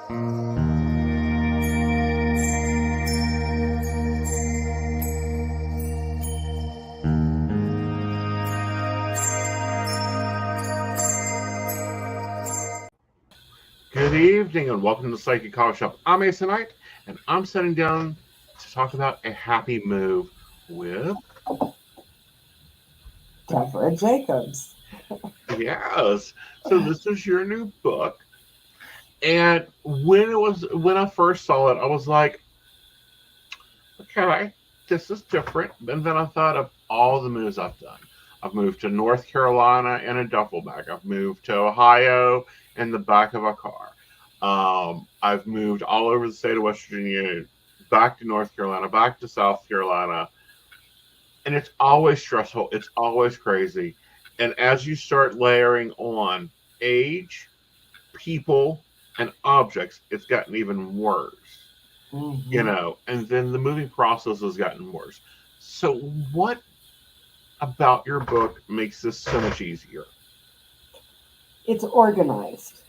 Good evening and welcome to the Psychic Coffee Shop. I'm Aeson Knight and I'm sitting down to talk about a happy move with Devra Jacobs. yes. So this is your new book. And when I first saw it, I was like, okay, this is different. And then I thought of all the moves I've done. I've moved to North Carolina in a duffel bag. I've moved to Ohio in the back of a car. I've moved all over the state of West Virginia, back to North Carolina, back to South Carolina. And it's always stressful. It's always crazy. And as you start layering on age, people, and objects, it's gotten even worse. And then the moving process has gotten worse. So, what about your book makes this so much easier? It's organized.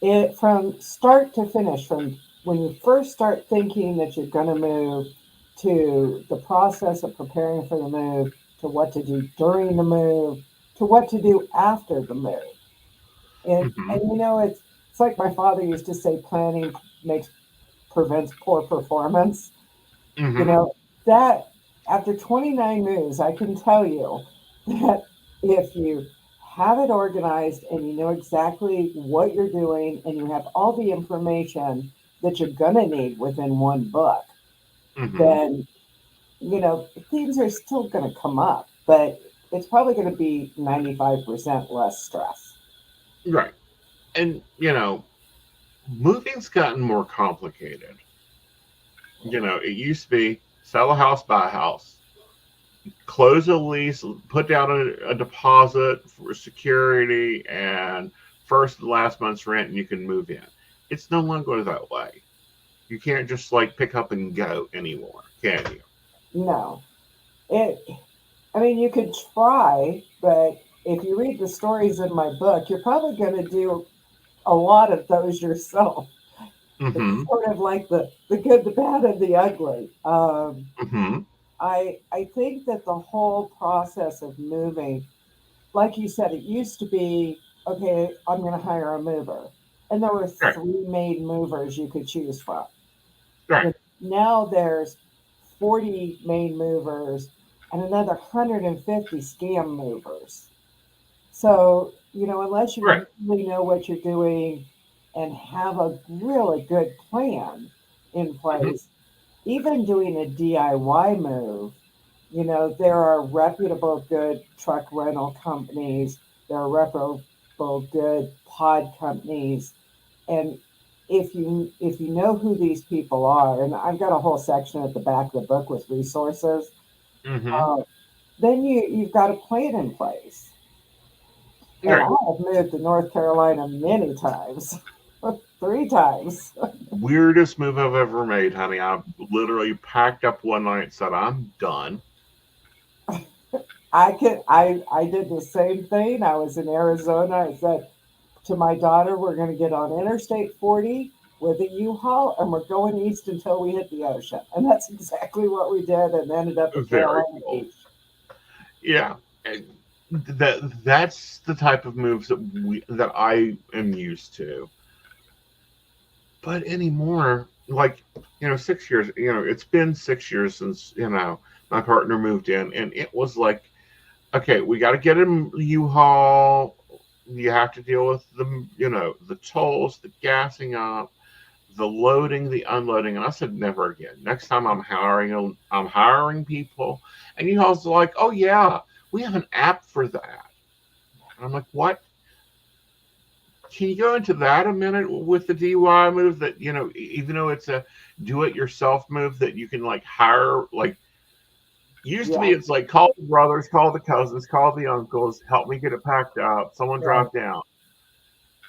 It from start to finish, from when you first start thinking that you're going to move, to the process of preparing for the move, to what to do during the move, to what to do after the move. And it's like my father used to say, planning prevents poor performance. Mm-hmm. That after 29 moves, I can tell you that if you have it organized and you know exactly what you're doing and you have all the information that you're going to need within one book, then, things are still going to come up, but it's probably going to be 95% less stress. Right. And, moving's gotten more complicated. It used to be sell a house, buy a house, close a lease, put down a deposit for security, and first and last month's rent, and you can move in. It's no longer that way. You can't just pick up and go anymore, can you? No. You could try, but if you read the stories in my book, you're probably going to do a lot of those yourself. Mm-hmm. It's sort of like the good, the bad, and the ugly. Mm-hmm. I think that the whole process of moving, like you said, it used to be, okay, I'm going to hire a mover. And there were Right. three main movers you could choose from. Right. Now there's 40 main movers and another 150 scam movers. So, unless Right. you really know what you're doing and have a really good plan in Mm-hmm. place, even doing a DIY move, there are reputable, good truck rental companies, there are reputable, good pod companies. And if you know who these people are, and I've got a whole section at the back of the book with resources, Mm-hmm. uh, then you've got a plan in place. And I Right. have moved to North Carolina many times, 3 times. Weirdest move I've ever made, honey. I literally packed up one night and said, I'm done. I did the same thing. I was in Arizona. I said to my daughter, we're going to get on Interstate 40 with a U-Haul, and we're going east until we hit the ocean. And that's exactly what we did, and ended up at Very Carolina cool. Beach. Yeah. And that's the type of moves that I am used to. But anymore, 6 years, it's been 6 years since, my partner moved in, and it was like, okay, we got to get a U-Haul. You have to deal with the tolls, the gassing up, the loading, the unloading. And I said, never again. Next time I'm hiring people. And U-Haul's like, oh yeah, we have an app for that. And I'm like, what? Can you go into that a minute with the DIY move that, even though it's a do it yourself move that you can hire, used to be, Yeah, it's like call the brothers, call the cousins, call the uncles, help me get it packed up, someone right. drive down.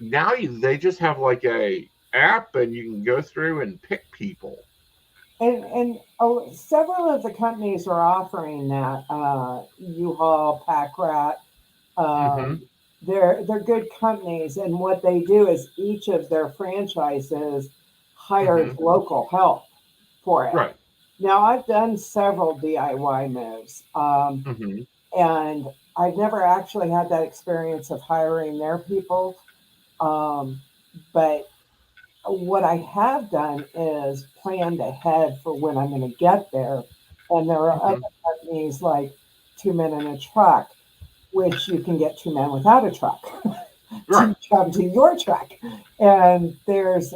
Now they just have a app and you can go through and pick people. And several of the companies are offering that. U-Haul, Pack Rat. Mm-hmm. They're good companies, and what they do is each of their franchises hired local help for it. Right. Now, I've done several DIY moves, Mm-hmm. and I've never actually had that experience of hiring their people. Um, but what I have done is planned ahead for when I'm going to get there. And there are other Mm-hmm. companies like Two Men in a Truck, which you can get two men without a truck Right. to come to your truck. And there's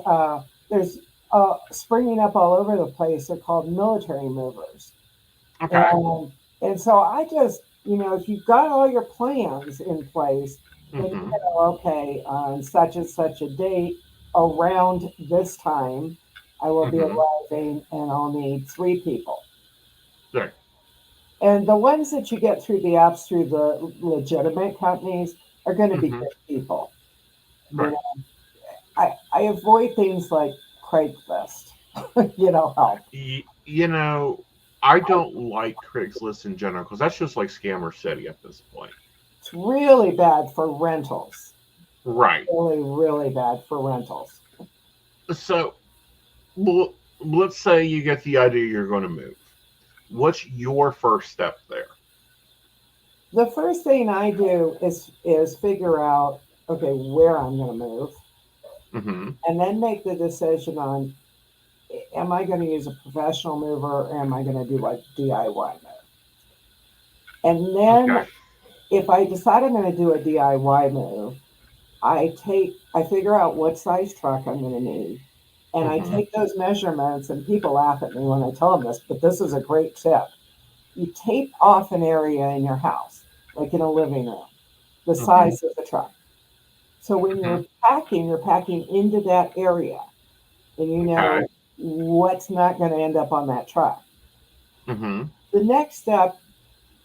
springing up all over the place. They're called military movers. Okay. And so I just, if you've got all your plans in place, then you Mm-hmm. know, okay, on such and such a date around this time, I will be Mm-hmm. arriving and I'll need three people. Right. And the ones that you get through the apps through the legitimate companies are going to be Mm-hmm. good people. You Right. know, I avoid things like Craigslist, help. You know, I don't like Craigslist in general because that's just like Scammer City at this point. It's really bad for rentals. Right. Really, really bad for rentals. So, well, let's say you get the idea you're going to move. What's your first step there? The first thing I do is figure out okay where I'm going to move, Mm-hmm. and then make the decision on am I going to use a professional mover or am I going to do a DIY move? And then Okay. if I decide I'm going to do a DIY move, I figure out what size truck I'm going to need, and I Mm-hmm. take those measurements. And people laugh at me when I tell them this, but this is a great tip. You tape off an area in your house, like in a living room, the Mm-hmm. size of the truck. So when Mm-hmm. you're packing into that area, and you Okay. know what's not going to end up on that truck. Mm-hmm. The next step,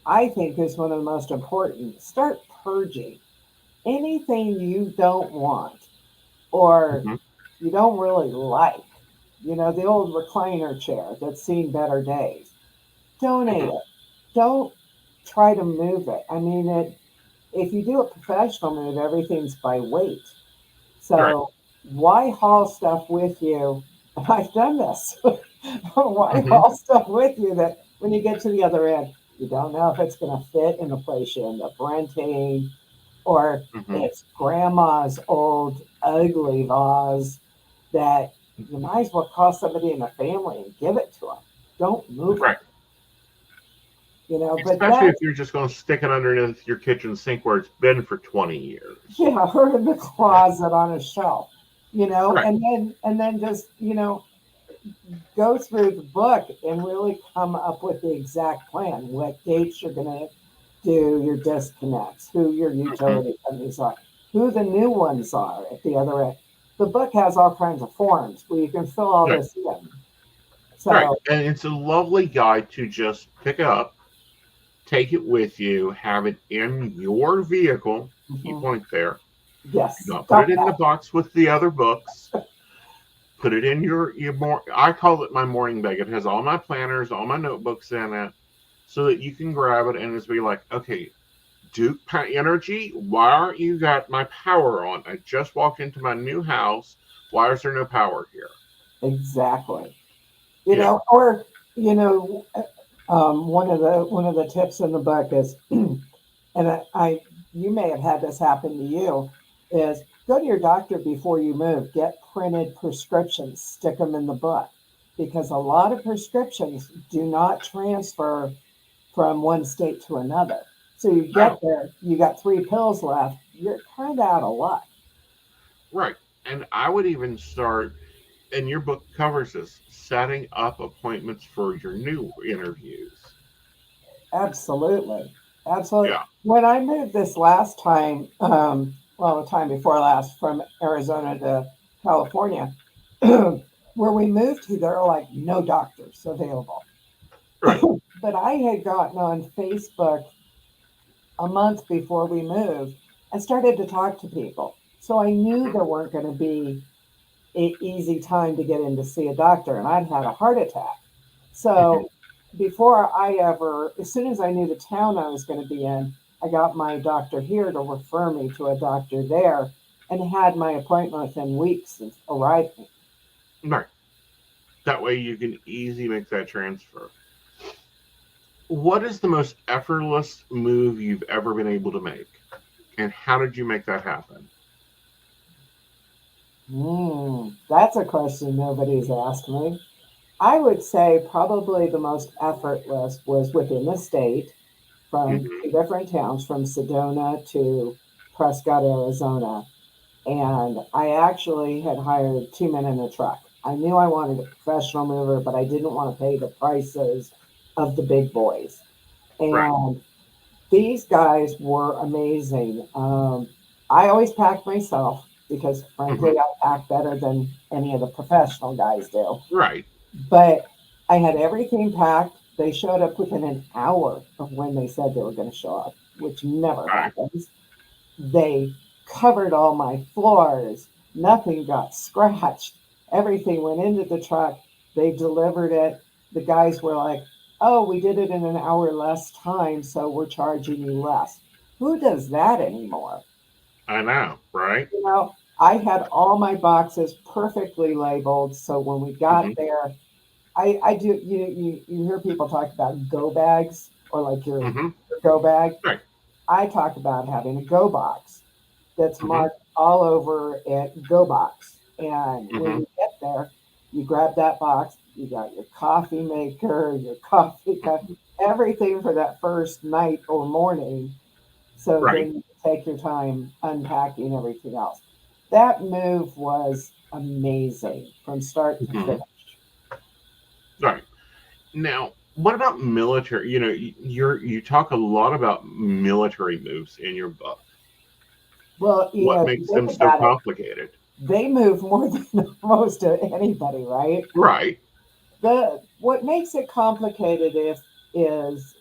I think, is one of the most important. Start purging anything you don't want or Mm-hmm. you don't really like. The old recliner chair that's seen better days. Donate Mm-hmm. it. Don't try to move it. I mean, if you do a professional move, everything's by weight. Right. So why haul stuff with you? I've done this. Why Mm-hmm. haul stuff with you that when you get to the other end, you don't know if it's going to fit in the place you end up renting, or Mm-hmm. it's grandma's old ugly vase that you might as well call somebody in the family and give it to them. Don't move it, Right. but Especially that, if you're just going to stick it underneath your kitchen sink where it's been for 20 years. yeah, or in the closet on a shelf, Right. and then just, go through the book and really come up with the exact plan, what dates you're going to do your disconnects, who your Mm-hmm. utility companies are, who the new ones are at the other end. The book has all kinds of forms where you can fill all Right. this in. Right. So, And it's a lovely guide to just pick up, take it with you, have it in your vehicle, key mhm, point there. Do yes, not put it don't in the have. box with the other books. Put it in your more. I call it my morning bag. It has all my planners, all my notebooks in it, so that you can grab it and just be like, okay, Duke Energy, why aren't you got my power on? I just walked into my new house. Why is there no power here? Exactly. Yeah. Or you know, one of the tips in the book is, and you may have had this happen to you, is go to your doctor before you move. Get printed prescriptions, stick them in the book, because a lot of prescriptions do not transfer from one state to another. So you get Oh, there, you got three pills left. You're kind of out of luck. right. And I would even start, and your book covers this, setting up appointments for your new interviews. Absolutely. Absolutely. Yeah. When I moved this last time, well, the time before last from Arizona to California, where we moved to, there are like no doctors available. Right. But I had gotten on Facebook a month before we moved and started to talk to people. So I knew Mm-hmm. there weren't going to be an easy time to get in to see a doctor, and I'd had a heart attack. Mm-hmm. So as soon as I knew the town I was going to be in, I got my doctor here to refer me to a doctor there and had my appointment within weeks of arriving. Right. That way you can easily make that transfer. What is the most effortless move you've ever been able to make? And how did you make that happen? That's a question nobody's asked me. I would say probably the most effortless was within the state from Mm-hmm. two different towns, from Sedona to Prescott, Arizona. And I actually had hired two men in a truck. I knew I wanted a professional mover, but I didn't want to pay the prices of the big boys. Right. And these guys were amazing. I always packed myself because, frankly, Mm-hmm. I pack better than any of the professional guys do. Right. But I had everything packed. They showed up within an hour of when they said they were going to show up, which never Right. happens. They covered all my floors. Nothing got scratched. Everything went into the truck. They delivered it. The guys were like, oh, we did it in an hour less time, so we're charging you less. Who does that anymore? I know. Right. You know, I had all my boxes perfectly labeled. So when we got Mm-hmm. there, I do, you hear people talk about go bags or like Mm-hmm. your go bag. Right. I talk about having a go box that's Mm-hmm. marked all over it Go Box. And when Mm-hmm. you get there, you grab that box, you got your coffee maker, your coffee cup, everything for that first night or morning. So Right. then you can take your time unpacking everything else. That move was amazing from start to Mm-hmm. finish. Right. Now, what about military? You talk a lot about military moves in your book. Well, What if you makes think them so about it, complicated? they move more than most of anybody, right? Right. The what makes it complicated if is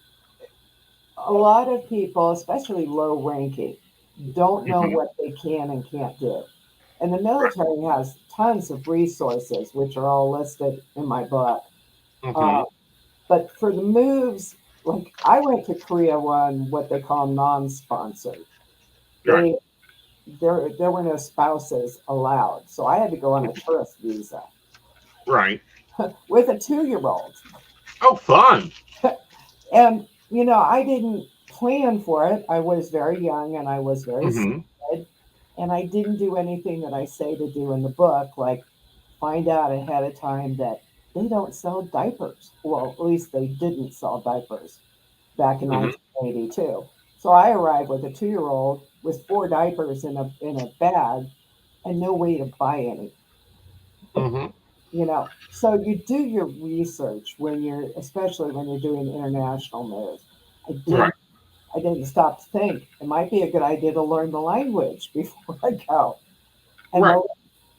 a lot of people, especially low ranking, don't know Mm-hmm. what they can and can't do. And the Right. military has tons of resources, which are all listed in my book. Mm-hmm. Uh, but for the moves, like I went to Korea on what they call non-sponsored. Right. They there were no spouses allowed, so I had to go on a tourist visa Right. with a 2 year old. Oh, fun. And, I didn't plan for it. I was very young and I was very Mm-hmm. stupid. And I didn't do anything that I say to do in the book, like find out ahead of time that they don't sell diapers. Well, at least they didn't sell diapers back in Mm-hmm. 1982. So I arrived with a 2 year old with four diapers in a bag and no way to buy any. Mm-hmm. So you do your research when you're, especially when you're doing international moves. I Right. didn't I didn't stop to think it might be a good idea to learn the language before I go. And Right.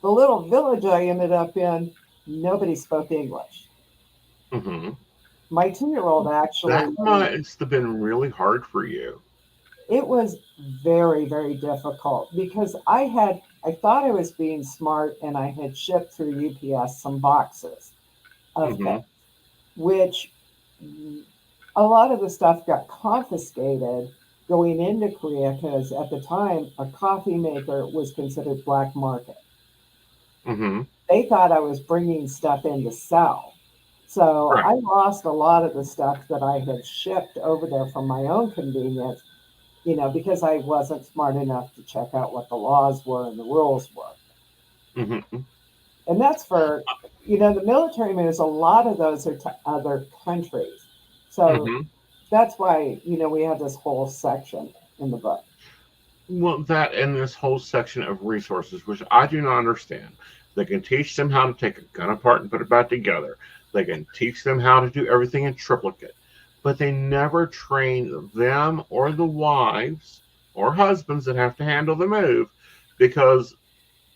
the little village I ended up in, nobody spoke English. Mm-hmm. My 2 year old That actually, must have been really hard for you. it was very, very difficult because I thought I was being smart and I had shipped through UPS some boxes of things, Mm-hmm. which a lot of the stuff got confiscated going into Korea because at the time a coffee maker was considered black market. Mm-hmm. They thought I was bringing stuff in to sell. So Right. I lost a lot of the stuff that I had shipped over there for my own convenience, because I wasn't smart enough to check out what the laws were and the rules were. Mm-hmm. And that's for, the military moves, a lot of those are to other countries. So Mm-hmm. that's why, we have this whole section in the book. Well, that and this whole section of resources, which I do not understand. They can teach them how to take a gun apart and put it back together. They can teach them how to do everything in triplicate, but they never train them or the wives or husbands that have to handle the move because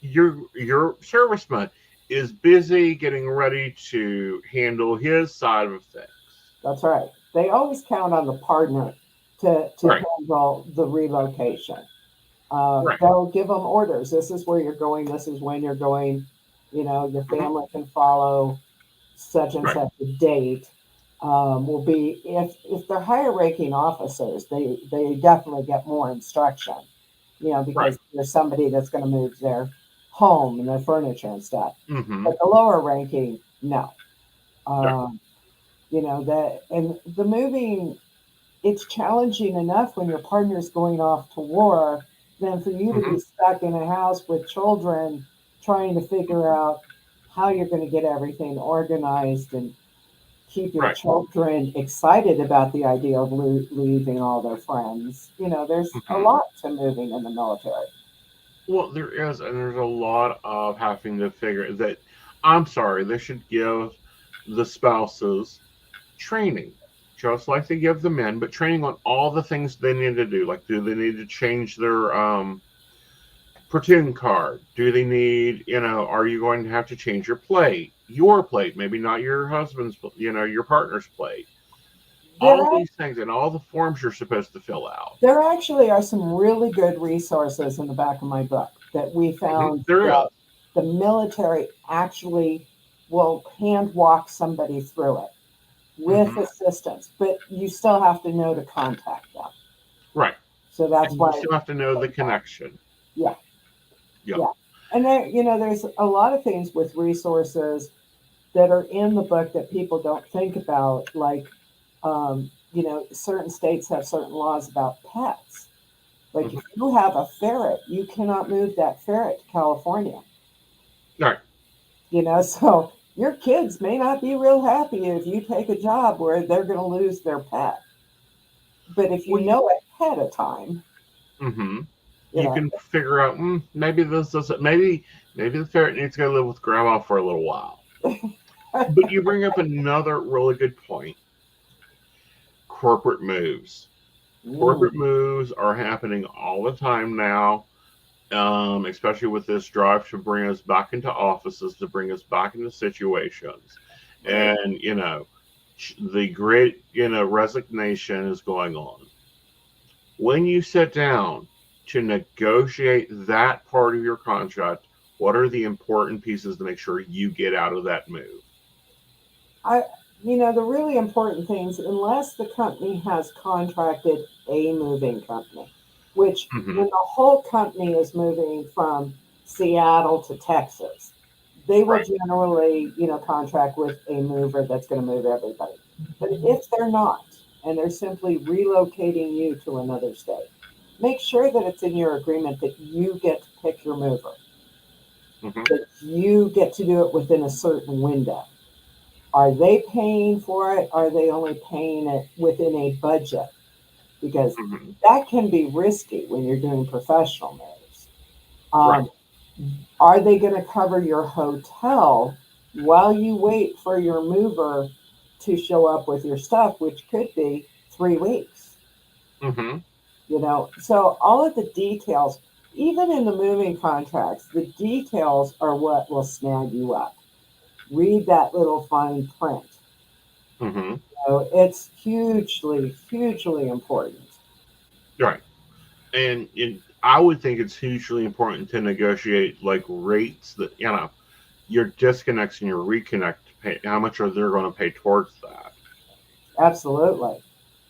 your serviceman is busy getting ready to handle his side of things. That's right. They always count on the partner to Right, handle the relocation. right, They'll give them orders. This is where you're going. This is when you're going. Your hmm, family can follow such and right, such a date. Will be if they're higher ranking officers, they definitely get more instruction. right. Because there's somebody that's going to move their home and their furniture and stuff. Hmm. But the lower ranking, no. Yeah. Um, that, and the moving, it's challenging enough when your partner's going off to war than for you to Hmm. be stuck in a house with children trying to figure out how you're going to get everything organized and keep your Right. children excited about the idea of leaving all their friends. There's a Hmm. lot to moving in the military. Well, there is, and there's a lot of having to figure that. I'm sorry, they should give the spouses training, just like they give the men, but training on all the things they need to do. Like, do they need to change their platoon card? Do they need, are you going to have to change your plate? Your plate, maybe not your husband's, your partner's plate. All There, these things and all the forms you're supposed to fill out. there actually are some really good resources in the back of my book that we found There is. that the military actually will hand walk somebody through it with Hmm. assistance, but you still have to know to contact them. Right. So that's And you why, still have to know the connection. yeah, Yep. yeah. And there, there's a lot of things with resources that are in the book that people don't think about, like, certain states have certain laws about pets. Like, Hmm. if you have a ferret, you cannot move that ferret to California. Right. So your kids may not be real happy if you take a job where they're going to lose their pet. But if you Well, know ahead of time, hmm you you know, can figure out, maybe this doesn't, maybe the ferret needs to go live with grandma for a little while. But you bring up another really good point: corporate moves. mm, Corporate moves are happening all the time now, especially with this drive to bring us back into offices, to bring us back into situations. right. And, the great, resignation is going on. When you sit down to negotiate that part of your contract, what are the important pieces to make sure you get out of that move? I, the really important things, unless the company has contracted a moving company, which Hmm. when the whole company is moving from Seattle to Texas, they will Right. generally, contract with a mover that's going to move everybody. But if they're not, and they're simply relocating you to another state, make sure that it's in your agreement that you get to pick your mover, Hmm. that you get to do it within a certain window. Are they paying for it? Are they only paying it within a budget? Because Hmm. that can be risky when you're doing professional moves. Right. Um, are they going to cover your hotel while you wait for your mover to show up with your stuff, which could be 3 weeks? Hmm. So all of the details, even in the moving contracts, the details are what will snag you up. Read that little fine print. Hmm. It's hugely, hugely important. Right. And I would think it's hugely important to negotiate like rates that, your disconnects and your reconnect pay, how much are they going to pay towards that? Absolutely.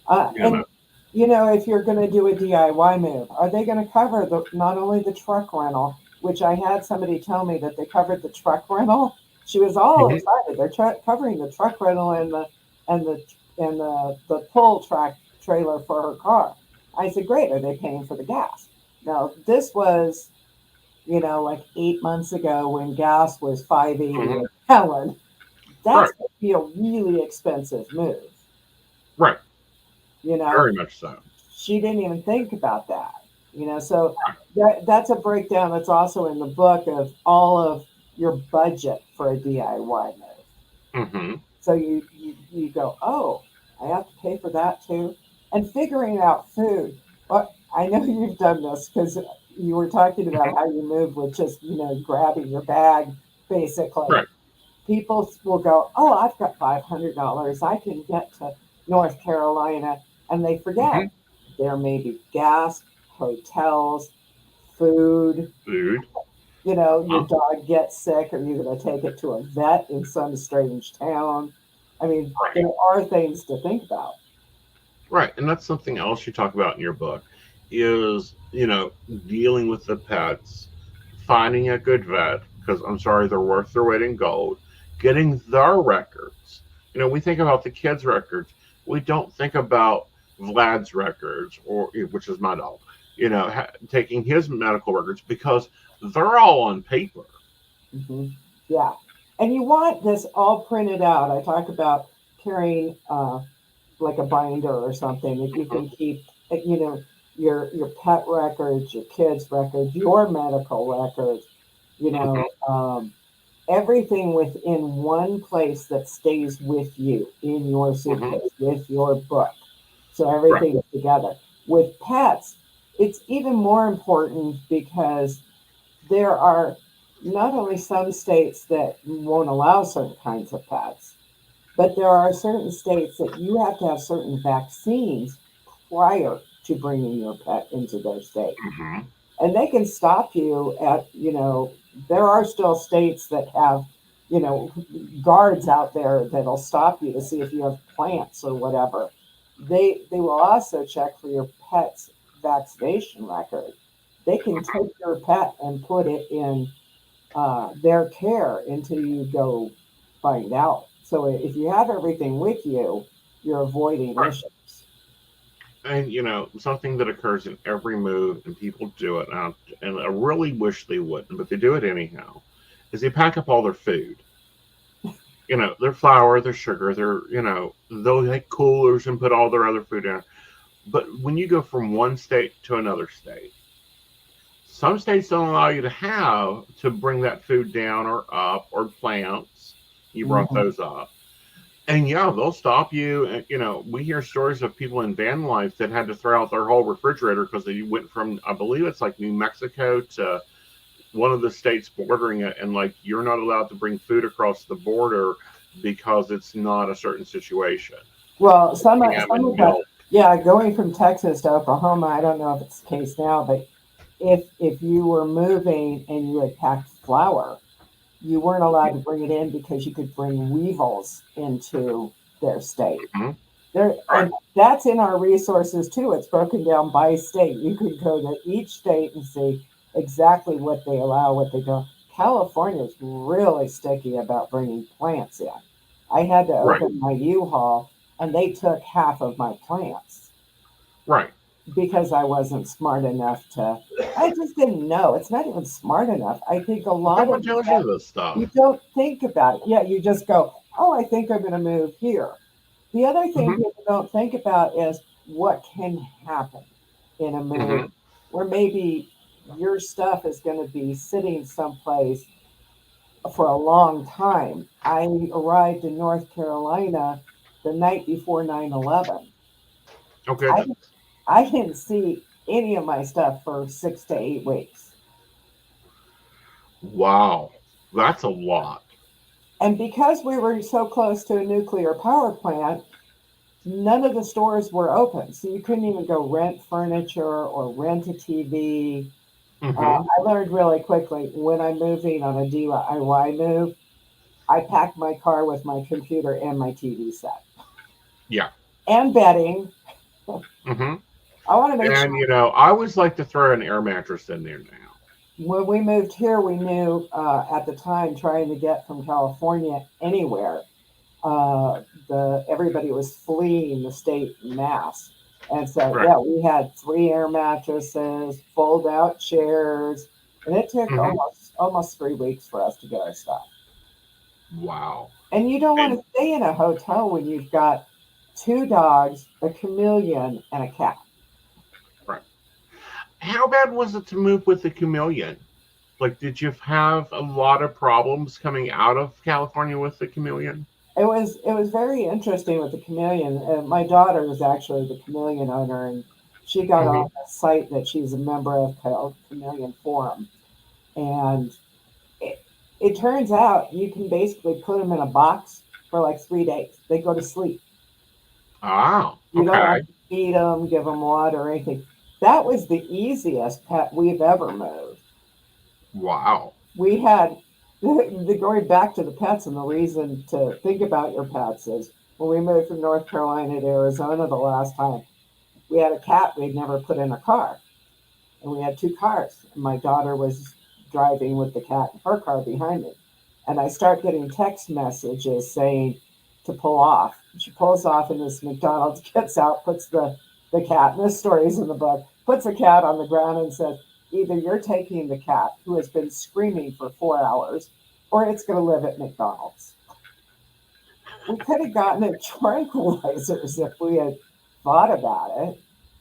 You know. And if you're going to do a DIY move, are they going to cover not only the truck rental, which I had somebody tell me that they covered the truck rental. She was all Hmm. excited. They're covering the truck rental and the pull track trailer for her car. I said, great. Are they paying for the gas? Now this was like 8 months ago when gas was 5.80 Hmm. a gallon. That's Right. going to be a really expensive move. Right. You know, Very much so. she didn't even think about that. So that's a breakdown that's also in the book of all of your budget for a DIY move. Hmm. So you go, oh, I have to pay for that too, and figuring out food. Well, I know you've done this because you were talking about Hmm. how you move with just grabbing your bag basically. Right. People will go, oh, I've got $500. I can get to North Carolina, and they Hmm. forget there may be gas, hotels, food. Food. Your dog gets sick. Are you going to take it to a vet in some strange town? I mean, Right. there are things to think about. Right. And that's something else you talk about in your book is, dealing with the pets, finding a good vet, because I'm sorry, they're worth their weight in gold, getting their records. We think about the kids' records. We don't think about Vlad's records, or which is my dog. Taking his medical records because they're all on paper. Hmm. Yeah. And you want this all printed out. I talk about carrying like a binder or something that you can keep, your pet records, your kids' records, your medical records, you know, Mm-hmm. um, everything within one place that stays with you in your Mm-hmm. suitcase, with your book. So Right. everything's together. With pets, it's even more important because there are not only some states that won't allow certain kinds of pets, but there are certain states that you have to have certain vaccines prior to bringing your pet into their state. Mm-hmm. And they can stop you at, there are still states that have, you know, guards out there that'll stop you to see if you have plants or whatever. They will also check for your pet's vaccination record. They can take your pet and put it in their care until you go find out. So if you have everything with you, you're avoiding Right. issues. And something that occurs in every move, and people do it, and I really wish they wouldn't, but they do it anyhow. Is they pack up all their food. Their flour, their sugar, they'll make coolers and put all their other food in. But when you go from one state to another state, some states don't allow you to bring that food down or up, or plants. You brought Mhm. those up. And yeah, they'll stop you. And, we hear stories of people in van life that had to throw out their whole refrigerator because they went from, I believe it's like New Mexico to one of the states bordering it. And like, you're not allowed to bring food across the border because it's not a certain situation. Well, Ham some and of that, milk. yeah, going from Texas to Oklahoma, I don't know if it's the case now, but if you were moving and you had packed flour, you weren't allowed to bring it in because you could bring weevils into their state. Mm-hmm. There, Right. and that's in our resources too. It's broken down by state. You could go to each state and see exactly what they allow, what they don't. California is really sticky about bringing plants in. I had to Right. open my U-Haul and they took half of my plants Right. because I wasn't smart enough to. I just didn't know. It's not even smart enough. I think a But no lot one of tells stuff you this you stuff. don't think about it. Yeah, you just go, oh, I think I'm going to move here. The other thing Mm-hmm. people don't think about is what can happen in a Mm-hmm. move where maybe your stuff is going to be sitting someplace for a long time. I arrived in North Carolina the night before 9/11. Oh, I, goodness. I didn't see any of my stuff for 6 to 8 weeks. Wow. That's a lot. And because we were so close to a nuclear power plant, none of the stores were open. So you couldn't even go rent furniture or rent a TV. Mm-hmm. I learned really quickly when I'm moving on a DIY move, I pack my car with my computer and my TV set Yeah. and bedding. Mm-hmm. I want to make sure And I always like to throw an air mattress in there now. when we moved here, we knew at the time trying to get from California anywhere, everybody was fleeing the state en masse. And so, Right. yeah, we had 3 air mattresses, fold out chairs, and it took Mm-hmm. almost 3 weeks for us to get our stuff. Wow. And you don't want And to stay in a hotel when you've got 2 dogs, a chameleon, and a cat. right. How bad was it to move with the chameleon? Like, did you have a lot of problems coming out of California with the chameleon? It was very interesting with the chameleon. My daughter is actually the chameleon owner, and she got Mm-hmm. on a site that she's a member of called Chameleon Forum. And it, it turns out you can basically put them in a box for like 3 days. They go to sleep. Ah, You don't have okay. to feed them, give them water, or anything. That was the easiest pet we've ever moved. Wow. We had the going back to the pets, and the reason to think about your pets is when we moved from North Carolina to Arizona the last time, we had a cat we'd never put in a car, and we had 2 cars. My daughter was driving with the cat in her car behind me, and I start getting text messages saying, to pull off. She pulls off, and this McDonald's gets out, puts the cat, and this story's in the book, puts the cat on the ground and says, either you're taking the cat who has been screaming for 4 hours, or it's going to live at McDonald's. We could have gotten it tranquilizers if we had thought about it.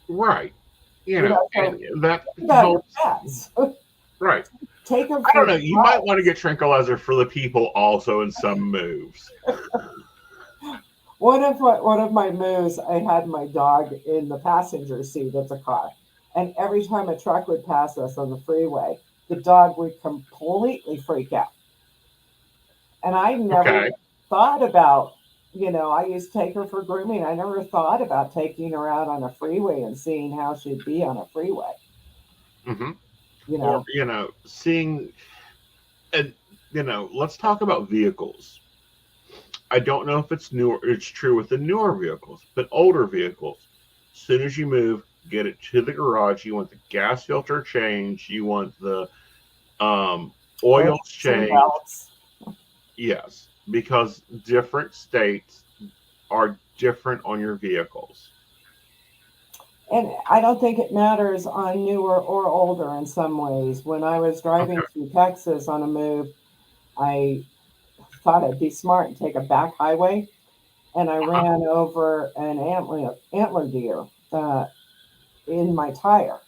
Right. You know, And so that think about your helps. pets. Right. Take them I for don't know. You might drives. want to get tranquilizer for the people also in some moves. One of my moves, I had my dog in the passenger seat of the car, and every time a truck would pass us on the freeway, the dog would completely freak out. And I never Okay. thought about, I used to take her for grooming. I never thought about taking her out on a freeway and seeing how she'd be on a freeway. Hmm. You Or, know, seeing, and, let's talk about vehicles. I don't know if it's true with the newer vehicles, but older vehicles, as soon as you move, get it to the garage. You want the gas filter changed. You want the um, oils some changed. belts. Yes, because different states are different on your vehicles. And I don't think it matters on newer or older in some ways. When I was driving Okay. through Texas on a move, I thought I'd be smart and take a back highway, and I Uh-huh. ran over an antler deer in my tire.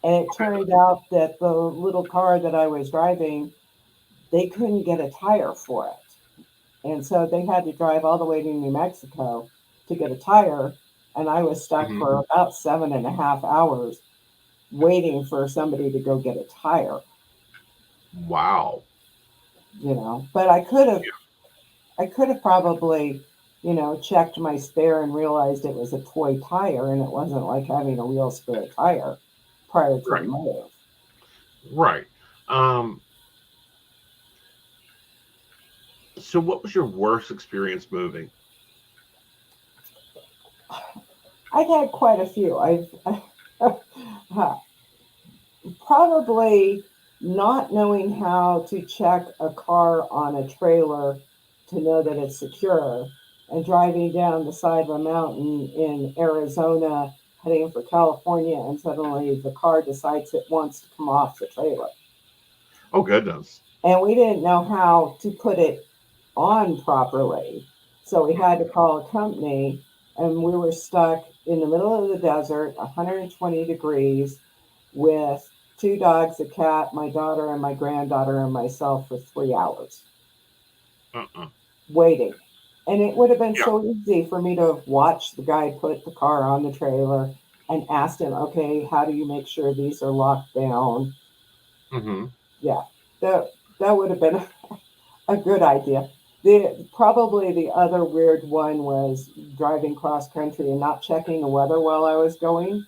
And it Okay. turned out that the little car that I was driving, they couldn't get a tire for it. And so they had to drive all the way to New Mexico to get a tire. And I was stuck Hmm. for about 7.5 hours waiting for somebody to go get a tire, Wow. But I could have probably, checked my spare and realized it was a toy tire and it wasn't like having a real spare tire prior to the Right. move. Right. Um, so, what was your worst experience moving? I've had quite a few. I've probably not knowing how to check a car on a trailer to know that it's secure, and driving down the side of a mountain in Arizona heading for California, and suddenly the car decides it wants to come off the trailer. Oh, goodness. And we didn't know how to put it on properly. So we had to call a company, and we were stuck in the middle of the desert, 120 degrees, with two dogs, a cat, my daughter, and my granddaughter, and myself for 3 hours Uh-uh. waiting. And it would have been Yeah. so easy for me to have watched the guy put the car on the trailer and asked him, okay, how do you make sure these are locked down? Hmm. Yeah, that would have been a good idea. Probably the other weird one was driving cross country and not checking the weather while I was going,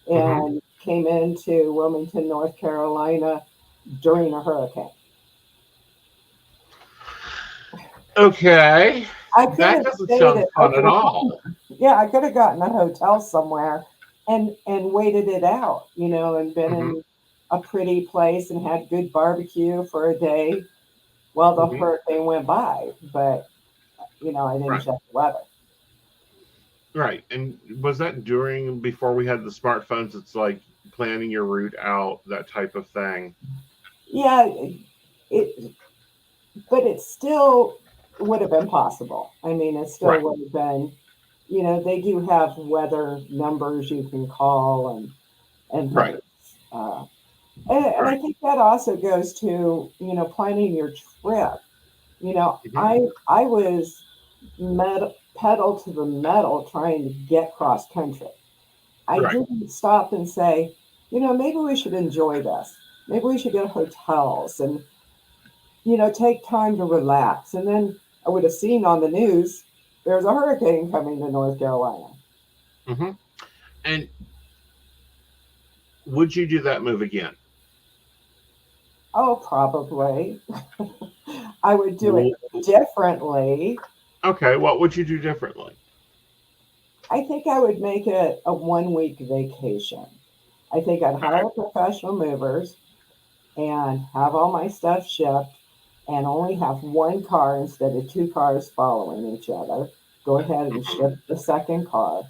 Hmm. and came into Wilmington, North Carolina during a hurricane. Okay. I could That have doesn't stayed sound at fun at Oklahoma. all. Yeah, I could have gotten a hotel somewhere and waited it out, and been Hmm. in a pretty place and had good barbecue for a day while the Hmm. hurricane went by. But I didn't Right. check the weather. Right. And was that during, before we had the smartphones? It's like planning your route out, that type of thing. Yeah, it but it still would have been possible. I mean, it still Right. would have been, they do have weather numbers you can call and Right. things. And I Right. think that also goes to, planning your trip. Hmm. I was pedal to the metal trying to get cross country. I Right. didn't stop and say, maybe we should enjoy this. Maybe we should get hotels and take time to relax. And then I would have seen on the news there's a hurricane coming to North Carolina. Hmm. And would you do that move again? Oh, probably. I would do it Well, differently. okay. What would you do differently? I think I would make it a 1 week vacation. I think I'd Okay. hire professional movers and have all my stuff shipped and only have one car instead of two cars following each other. Go ahead and Mhm. ship the second car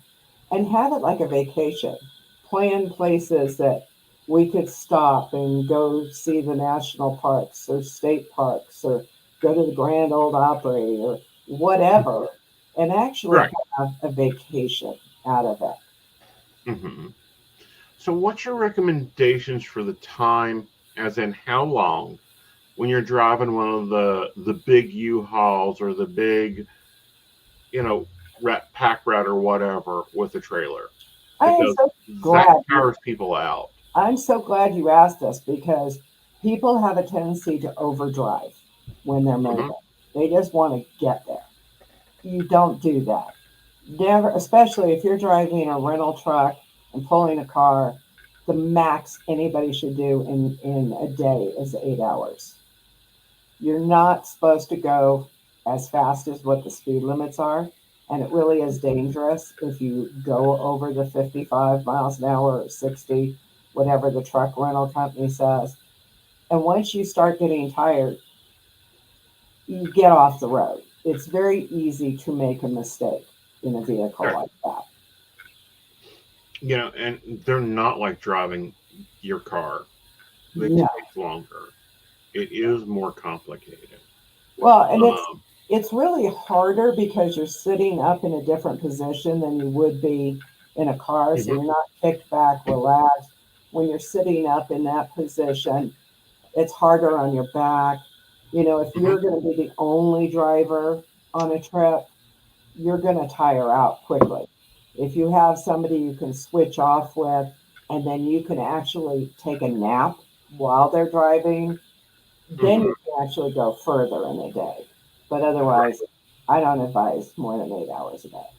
and have it like a vacation. Plan places that we could stop and go see the national parks or state parks or go to the Grand Old Opry or whatever and actually Right. have a vacation out of it. Hmm. So, what's your recommendations for the time, as in how long, when you're driving one of the big U-Hauls or the big, you know, pack rat or whatever with a trailer? I am Because so that glad tires people out. I'm so glad you asked us because people have a tendency to overdrive when they're Hmm. moving. They just want to get there. You don't do that. Never, especially if you're driving a rental truck and pulling a car, the max anybody should do in a day is 8 hours. You're not supposed to go as fast as what the speed limits are. And it really is dangerous if you go over the 55 miles an hour or 60, whatever the truck rental company says. And once you start getting tired, you get off the road. It's very easy to make a mistake in a vehicle Right. like that. And they're not like driving your car. They No. take longer. It is more complicated. Well, and Um, it's really harder because you're sitting up in a different position than you would be in a car. So mhm, you're not kicked back, relaxed. When you're sitting up in that position, it's harder on your back. If mhm, you're going to be the only driver on a trip, you're going to tire out quickly. If you have somebody you can switch off with, and then you can actually take a nap while they're driving, then mhm. you can actually go further in a day. But Right. otherwise, I don't advise more than 8 hours a day.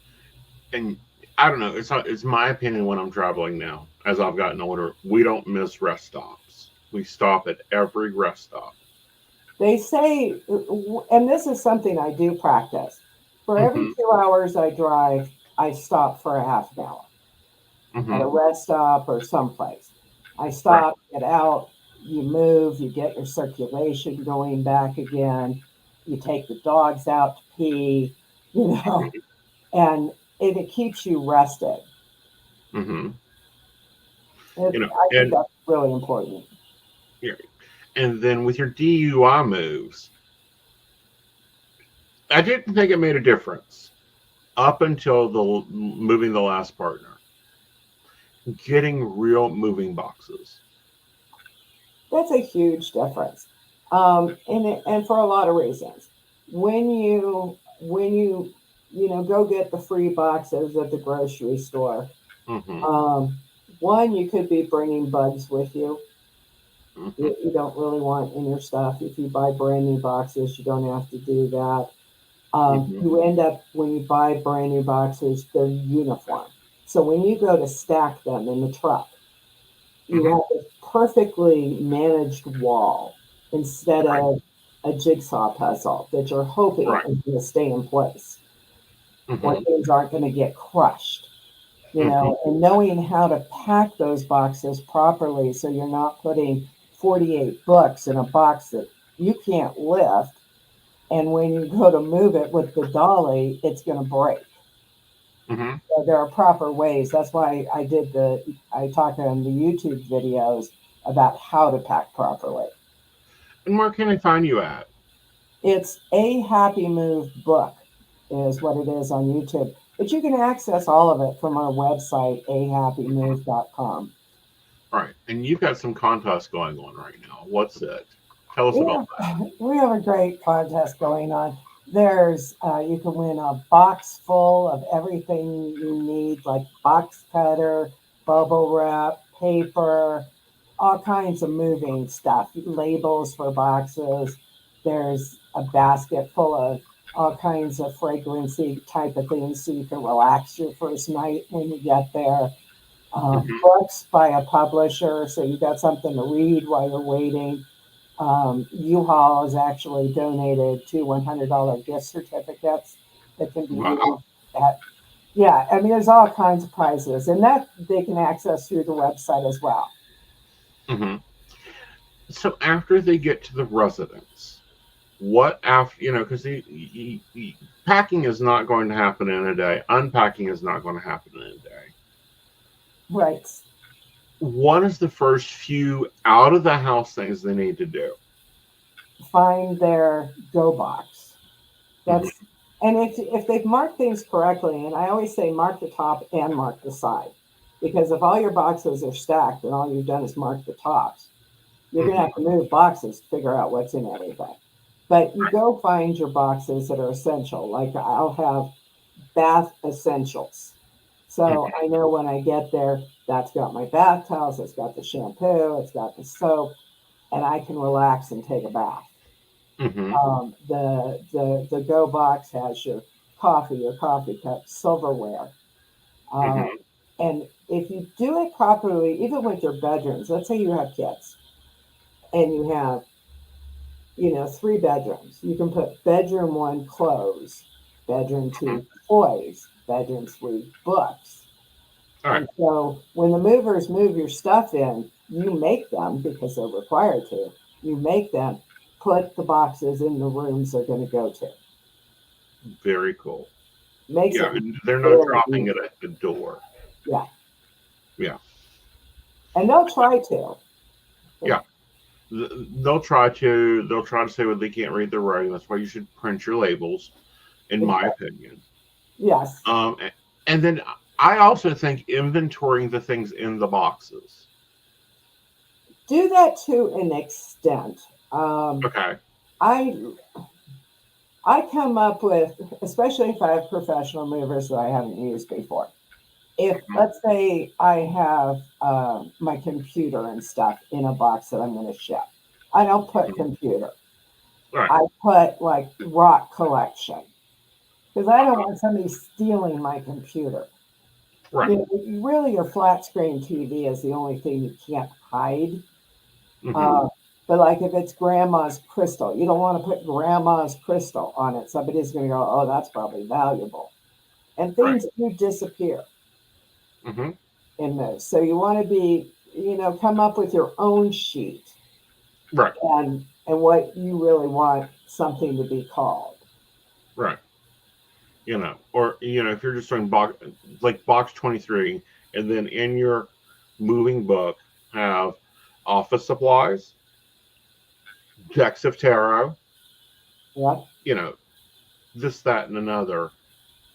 And I don't know. It's my opinion when I'm traveling now. As I've gotten older, we don't miss rest stops. We stop at every rest stop. They say, and this is something I do practice. For every Hmm. 2 hours I drive, I stop for a half an hour at Hmm. a rest stop or someplace. I Right. stop, get out, you move, you get your circulation going back again, you take the dogs out to pee, you know, and it keeps you rested. Hmm. I think And that's really important. yeah, and then with your DUI moves, I didn't think it made a difference up until the moving the last partner, getting real moving boxes. That's a huge difference, and for a lot of reasons. When you go get the free boxes at the grocery store, Hmm. um, one, you could be bringing bugs with you. Hmm. You don't really want in your stuff. If you buy brand new boxes, you don't have to do that. Hmm. You end up, when you buy brand new boxes, they're uniform. So when you go to stack them in the truck, you Hmm. have this perfectly managed wall instead Right. of a jigsaw puzzle that you're hoping Right. is going to stay in place or Hmm. things aren't going to get crushed. Hmm. And knowing how to pack those boxes properly so you're not putting 48 books in a box that you can't lift. And when you go to move it with the dolly, it's going to break. Hmm. So there are proper ways. That's why I talk on the YouTube videos about how to pack properly. And where can I find you at? It's A Happy Move book is what it is on YouTube. But you can access all of it from our website, ahappymove.com. All right. And you've got some contests going on right now. What's it? Tell us We about have, that. we have a great contest going on. You can win a box full of everything you need, like box cutter, bubble wrap, paper, all kinds of moving stuff, labels for boxes. There's a basket full of all kinds of fragrancy type of things so you can relax your first night when you get there. Hmm. Books by a publisher, so you got something to read while you're waiting. U-Haul has actually donated two $100 gift certificates that can be Wow. used at, yeah, I mean, there's all kinds of prizes, and that they can access through the website as well. Hmm. So after they get to the residence, what after, because packing is not going to happen in a day. Unpacking is not going to happen in a day. Right. What is the first few out of the house things they need to do? Find their go box. Mm-hmm. That's and if they've marked things correctly, and I always say mark the top and mark the side, because if all your boxes are stacked and all you've done is mark the tops, you're going to Mm-hmm. have to move boxes to figure out what's in everything. But you go find your boxes that are essential. Like I'll have bath essentials. So Mm-hmm. I know when I get there, that's got my bath towels, it's got the shampoo, it's got the soap, and I can relax and take a bath. Mm-hmm. The Go box has your coffee cup, silverware. Um, Mm-hmm. and if you do it properly, even with your bedrooms, let's say you have kids and you have, three bedrooms. You can put bedroom one clothes, bedroom two toys, bedroom three books. All right. And so when the movers move your stuff in, you make them because they're required to. You make them put the boxes in the rooms they're going to go to. Very cool. Makes Yeah, it and they're not very dropping it easy. at the door. Yeah. Yeah. And they'll try to. Yeah. They'll try to say, well, they can't read the writing. That's why you should print your labels, in my opinion. Yes. Um, and then I also think inventorying the things in the boxes. Do that to an extent. Okay. I I come up with, especially if I have professional movers that I haven't used before. If Mhm. let's say I have my computer and stuff in a box that I'm going to ship, I don't put Mhm. computer. Right. I put like rock collection because I don't want somebody stealing my computer. Right. Really, your flat screen TV is the only thing you can't hide. Hmm. Uh, but like if it's grandma's crystal, you don't want to put grandma's crystal on it. Somebody's going to go, oh, that's probably valuable. And Right. things do disappear Hmm. in those. So you want to be, come up with your own sheet Right. and what you really want something to be called. Right. Or if you're just doing box 23, and then in your moving book have office supplies, decks of tarot, Yeah. you know, this, that, and another.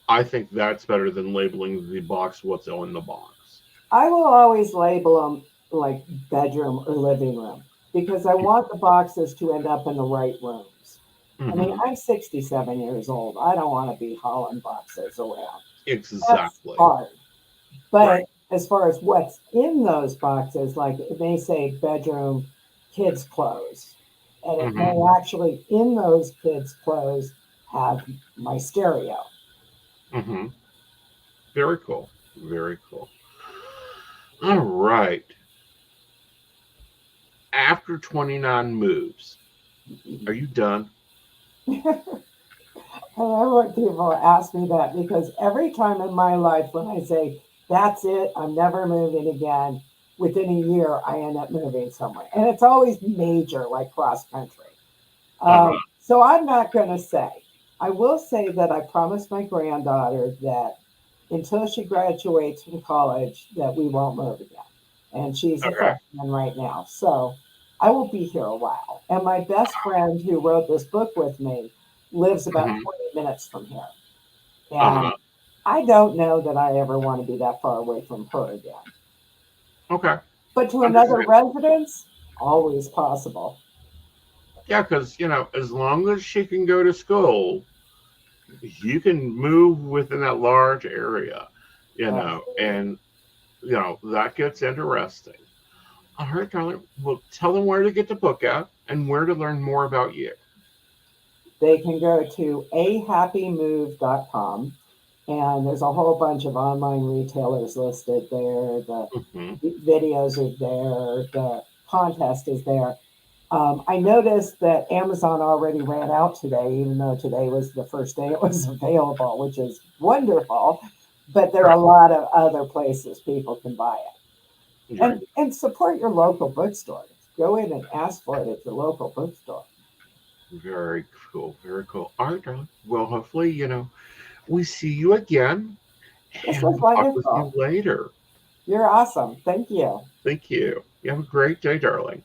I think that's better than labeling the box what's in the box. I will always label them like bedroom or living room because I want the boxes to end up in the right rooms. I mean, Hmm. I'm 67 years old. I don't want to be hauling boxes around. That's Exactly. hard. Right. But as far as what's in those boxes, like it may say bedroom kids' clothes, and it Hmm. may actually in those kids' clothes have my stereo. Hmm. Very cool. Very cool. All right. After 29 moves, are you done? I love when people ask me that because every time in my life when I say, that's it, I'm never moving again, within a year, I end up moving somewhere. And it's always major, like cross country. Uh-huh. So I'm not going to say. I will say that I promised my granddaughter that until she graduates from college, that we won't move again. And she's a Okay. freshman right now. So I will be here a while. And my best friend who wrote this book with me lives about Hmm. 20 minutes from here. Uh-huh. And I don't know that I ever want to be that far away from her again. Okay. But to another Understand. residence, always possible. Yeah, because, as long as she can go to school, you can move within that large area, Absolutely. and, that gets interesting. All right, darling. Well, tell them where to get the book at and where to learn more about you. They can go to ahappymove.com and there's a whole bunch of online retailers listed there. The Hmm. videos are there, the contest is there. I noticed that Amazon already ran out today, even though today was the first day it was available, which is wonderful. But there are Right. a lot of other places people can buy it. Right. And support your local bookstore. Go in and ask for it at your local bookstore. Very cool. Very cool. All right, darling. Well, hopefully, we see you again, This and was we'll talk with you wonderful. later. You're awesome. Thank you. Thank you. You have a great day, darling.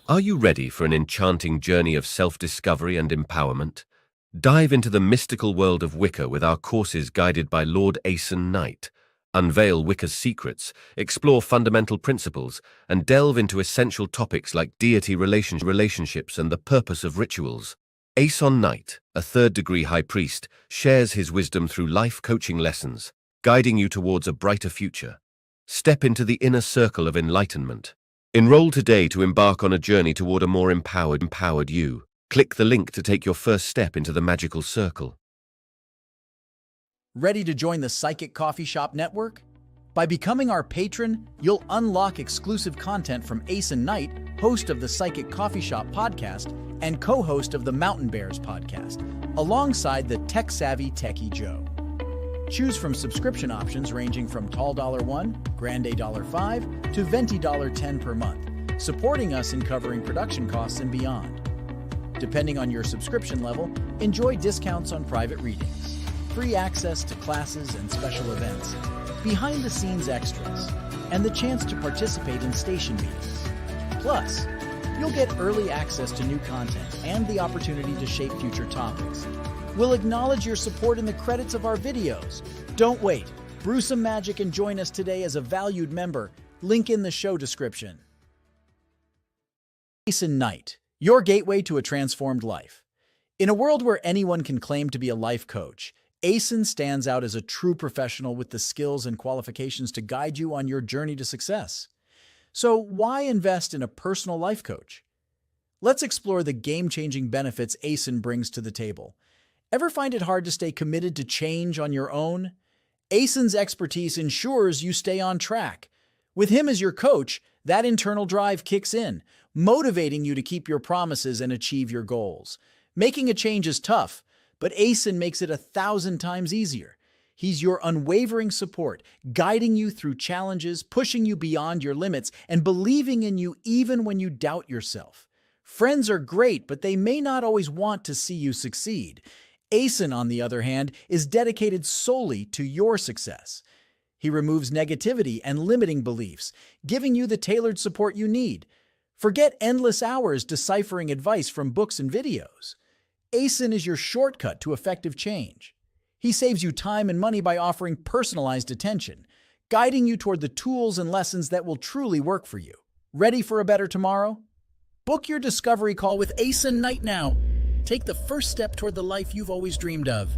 Are you ready for an enchanting journey of self-discovery and empowerment? Dive into the mystical world of Wicca with our courses guided by Lord Aeson Knight. Unveil Wicca's secrets, explore fundamental principles, and delve into essential topics like deity relationships and the purpose of rituals. Aeson Knight, a third-degree high priest, shares his wisdom through life coaching lessons, guiding you towards a brighter future. Step into the inner circle of enlightenment. Enroll today to embark on a journey toward a more empowered you. Click the link to take your first step into the magical circle. Ready to join the Psychic Coffee Shop Network? By becoming our patron, you'll unlock exclusive content from Aeson Knight, host of the Psychic Coffee Shop podcast and co-host of the Mountain Bears podcast, alongside the tech-savvy Techie Joe. Choose from subscription options ranging from Tall $1, Grande $5, to Venti $10 per month, supporting us in covering production costs and beyond. Depending on your subscription level, enjoy discounts on private readings, free access to classes and special events, behind-the-scenes extras, and the chance to participate in station meetings. Plus, you'll get early access to new content and the opportunity to shape future topics. We'll acknowledge your support in the credits of our videos. Don't wait. Brew some magic and join us today as a valued member. Link in the show description. Aeson Knight, your gateway to a transformed life. In a world where anyone can claim to be a life coach, Aeson stands out as a true professional with the skills and qualifications to guide you on your journey to success. So why invest in a personal life coach? Let's explore the game-changing benefits Aeson brings to the table. Ever find it hard to stay committed to change on your own? Aeson's expertise ensures you stay on track. With him as your coach, that internal drive kicks in, motivating you to keep your promises and achieve your goals. Making a change is tough, but Aeson makes it 1,000 times easier. He's your unwavering support, guiding you through challenges, pushing you beyond your limits, and believing in you even when you doubt yourself. Friends are great, but they may not always want to see you succeed. Aeson, on the other hand, is dedicated solely to your success. He removes negativity and limiting beliefs, giving you the tailored support you need. Forget endless hours deciphering advice from books and videos. Aeson is your shortcut to effective change. He saves you time and money by offering personalized attention, guiding you toward the tools and lessons that will truly work for you. Ready for a better tomorrow? Book your discovery call with Aeson Knight now. Take the first step toward the life you've always dreamed of.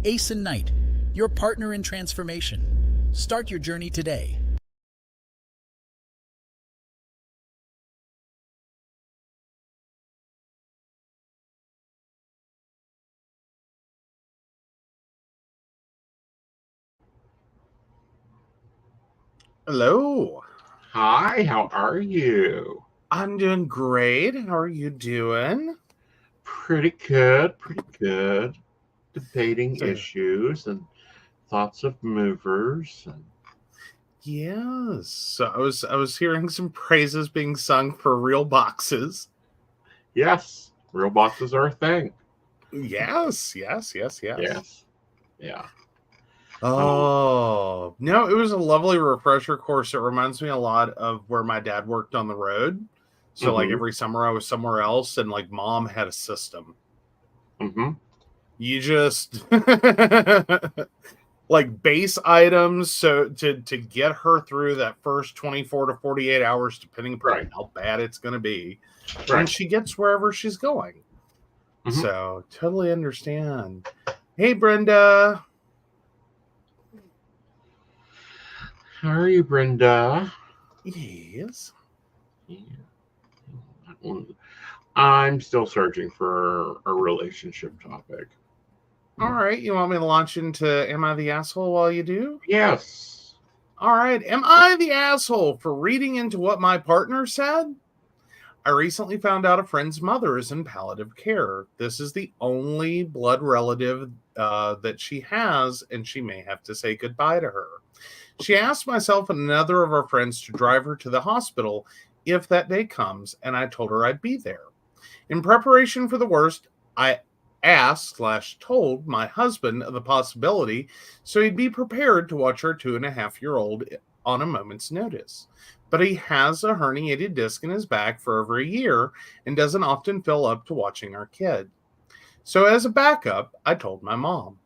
Aeson Knight, your partner in transformation. Start your journey today. Hello. Hi, how are you? I'm doing great. How are you doing? Pretty good, pretty good. Debating So- issues and thoughts of movers. And Yes. So I was hearing some praises being sung for real boxes. yes, real boxes are a thing. Yes. Yes. Yeah. Oh, no, it was a lovely refresher course. It reminds me a lot of where my dad worked on the road. So like Mhm. every summer I was somewhere else and like mom had a system. Mm-hmm. You just like base items so to get her through that first 24 to 48 hours depending upon Right. how bad it's going to be Right. and she gets wherever she's going. Mhm. So totally understand. Hey Brenda. How are you, Brenda? Yes. Yeah. I'm still searching for a relationship topic. All right, you want me to launch into Am I the Asshole while you do? Yes. All right, am I the asshole for reading into what my partner said? I recently found out a friend's mother is in palliative care. This is the only blood relative that she has, and she may have to say goodbye to her. She asked myself and another of our friends to drive her to the hospital if that day comes, and I told her I'd be there. In preparation for the worst, I asked/told my husband of the possibility so he'd be prepared to watch our 2.5-year-old on a moment's notice. But he has a herniated disc in his back for over a year and doesn't often fill up to watching our kid. So as a backup, I told my mom.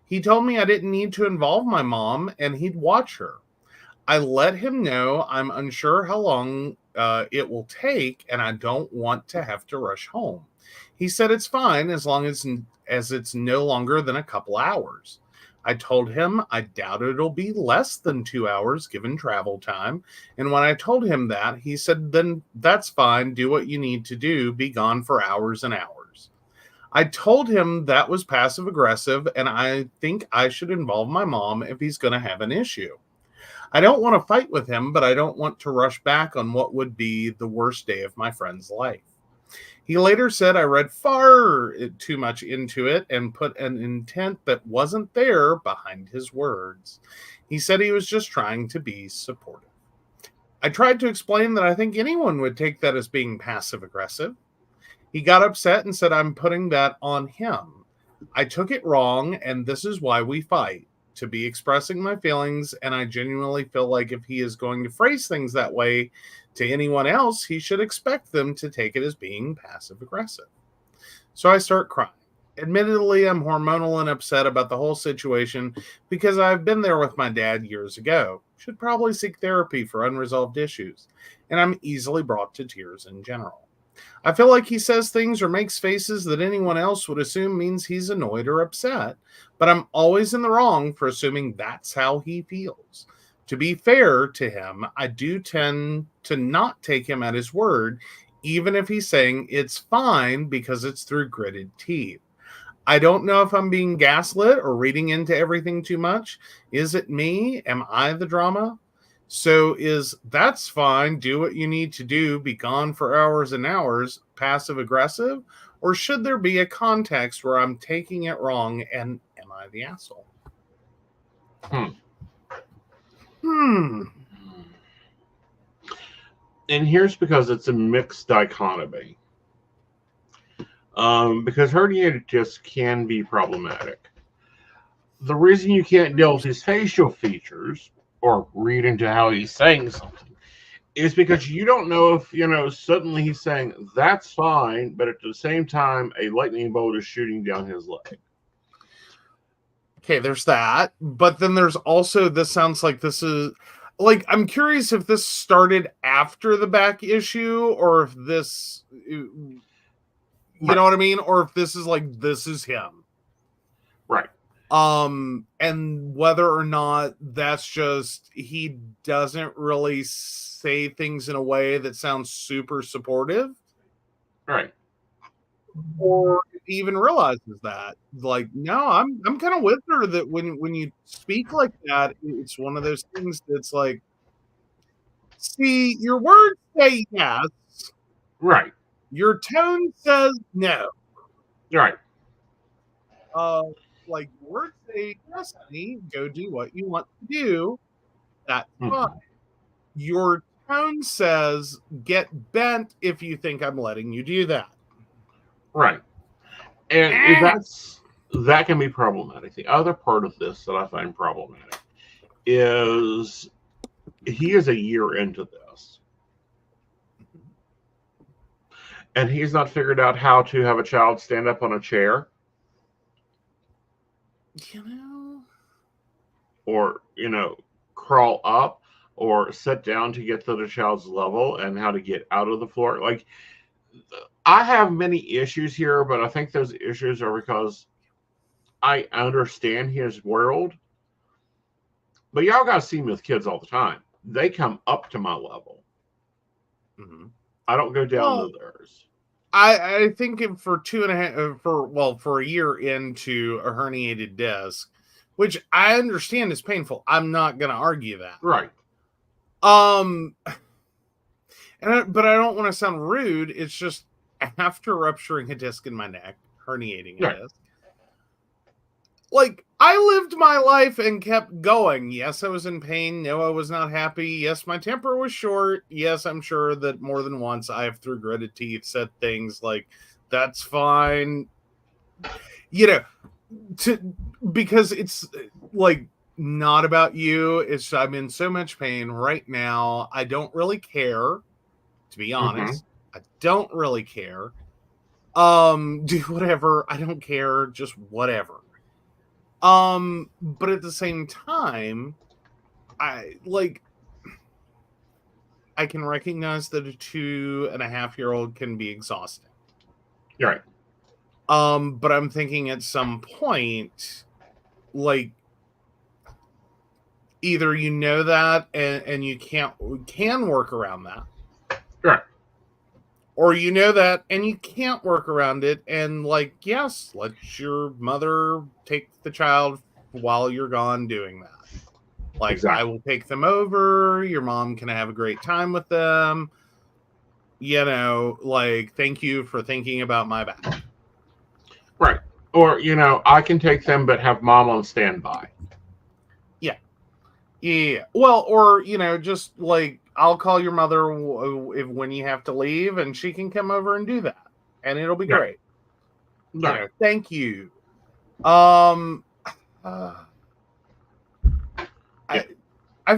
He told me I didn't need to involve my mom and he'd watch her. I let him know I'm unsure how long it will take and I don't want to have to rush home. He said it's fine as long as it's no longer than a couple hours. I told him I doubt it'll be less than 2 hours given travel time. And when I told him that, he said, then that's fine. Do what you need to do. Be gone for hours and hours. I told him that was passive aggressive and I think I should involve my mom if he's going to have an issue. I don't want to fight with him, but I don't want to rush back on what would be the worst day of my friend's life. He later said I read far too much into it and put an intent that wasn't there behind his words. He said he was just trying to be supportive. I tried to explain that I think anyone would take that as being passive aggressive. He got upset and said I'm putting that on him. I took it wrong, and this is why we fight. To be expressing my feelings, and I genuinely feel like if he is going to phrase things that way to anyone else, he should expect them to take it as being passive aggressive. So I start crying. Admittedly, I'm hormonal and upset about the whole situation because I've been there with my dad years ago. Should probably seek therapy for unresolved issues, and I'm easily brought to tears in general. I feel like he says things or makes faces that anyone else would assume means he's annoyed or upset, but I'm always in the wrong for assuming that's how he feels. To be fair to him, I do tend to not take him at his word, even if he's saying it's fine because it's through gritted teeth. I don't know if I'm being gaslit or reading into everything too much. Is it me? Am I the drama? So is that's fine, do what you need to do, be gone for hours and hours, passive aggressive? Or should there be a context where I'm taking it wrong and am I the asshole? And here's because it's a mixed dichotomy. Because herniated discs can be problematic. The reason you can't deal with his facial features or read into how he's saying something is because you don't know if, suddenly he's saying that's fine, but at the same time, a lightning bolt is shooting down his leg. Okay, there's that. But then there's also, this sounds like this is, like, I'm curious if this started after the back issue or if this, you know what I mean? Or if this is like, this is him. Right. And whether or not that's just he doesn't really say things in a way that sounds super supportive, right? Or if he even realizes that, like, no, I'm kind of with her that when you speak like that, it's one of those things that's like, see, your words say yes, right? Your tone says no, right? Like, words say, yes, honey, go do what you want to do. That's fine. Your tone says, get bent if you think I'm letting you do that. Right. And that can be problematic. The other part of this that I find problematic is he is a year into this. And he's not figured out how to have a child stand up on a chair. Or, crawl up or sit down to get to the child's level and how to get out of the floor. Like, I have many issues here, but I think those issues are because I understand his world. But y'all got to see me with kids all the time. They come up to my level. Mm-hmm. I don't go down to theirs. I think for a year into a herniated disc, which I understand is painful. I'm not going to argue that. Right. But I don't want to sound rude. It's just after rupturing a disc in my neck, herniating a disc, like, I lived my life and kept going. Yes, I was in pain. No, I was not happy. Yes, my temper was short. Yes, I'm sure that more than once I have, through gritted teeth, said things like, That's fine. You know, because it's like not about you. It's I'm in so much pain right now. I don't really care, to be honest. I don't really care. Do whatever. I don't care. Just whatever. But at the same time, I can recognize that a 2.5-year-old can be exhausting. You're right. But I'm thinking at some point, like, either you know that and you can work around that. Right. Or you know that and you can't work around it, and like, yes, let your mother take the child while you're gone doing that. Like, Exactly. I will take them over, your mom can have a great time with them. You know, like, thank you for thinking about my back. Right. Or, I can take them but have mom on standby. Yeah. Well, or, just like, I'll call your mother when you have to leave, and she can come over and do that, and it'll be great. Right. Thank you. I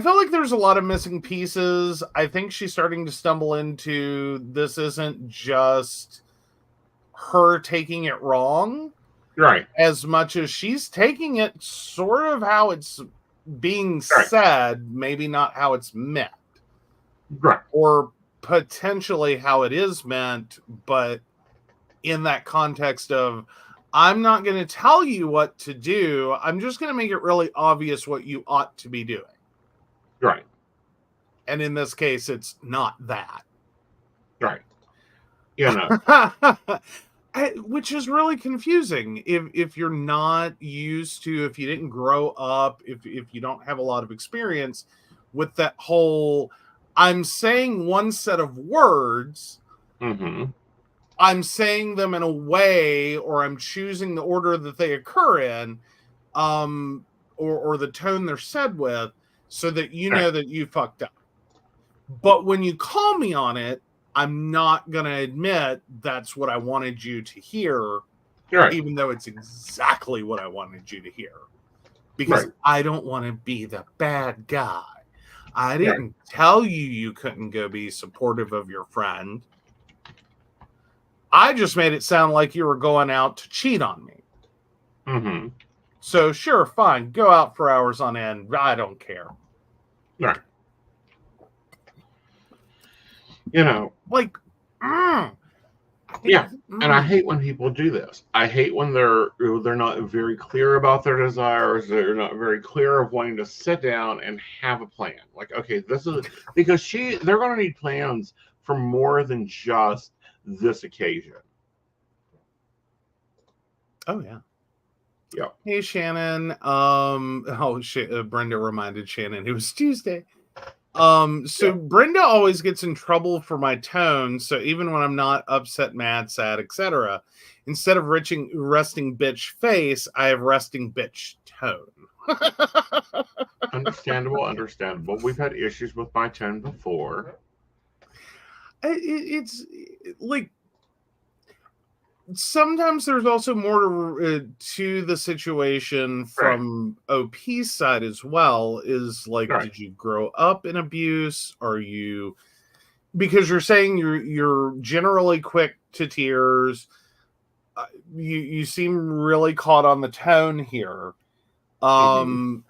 feel like there's a lot of missing pieces. I think she's starting to stumble into this isn't just her taking it wrong, Right. as much as she's taking it sort of how it's being said, maybe not how it's meant. Right. Or potentially how it is meant, but in that context of, I'm not going to tell you what to do. I'm just going to make it really obvious what you ought to be doing. Right. And in this case, it's not that. Right. Which is really confusing if you're not used to, if you didn't grow up, if you don't have a lot of experience with that whole, I'm saying one set of words, I'm saying them in a way, or I'm choosing the order that they occur in, or the tone they're said with, so that you know that you fucked up. But when you call me on it, I'm not going to admit that's what I wanted you to hear, even though it's exactly what I wanted you to hear. Because I don't want to be the bad guy. I didn't tell you couldn't go be supportive of your friend. I just made it sound like you were going out to cheat on me. So sure, fine, go out for hours on end. I don't care. Right. Like, and I hate when people do this. I hate when they're not very clear about their desires. They're not very clear of wanting to sit down and have a plan. Like, okay, this is because they're going to need plans for more than just this occasion. Oh yeah. Yeah. Hey Shannon. Brenda reminded Shannon it was Tuesday. Brenda always gets in trouble for my tone. So even when I'm not upset, mad, sad, etc., instead of resting bitch face, I have resting bitch tone. Understandable. We've had issues with my tone before. It's like, sometimes there's also more to the situation from OP's side as well. Is like, did you grow up in abuse? Are you, because you're saying you're generally quick to tears. You seem really caught on the tone here. And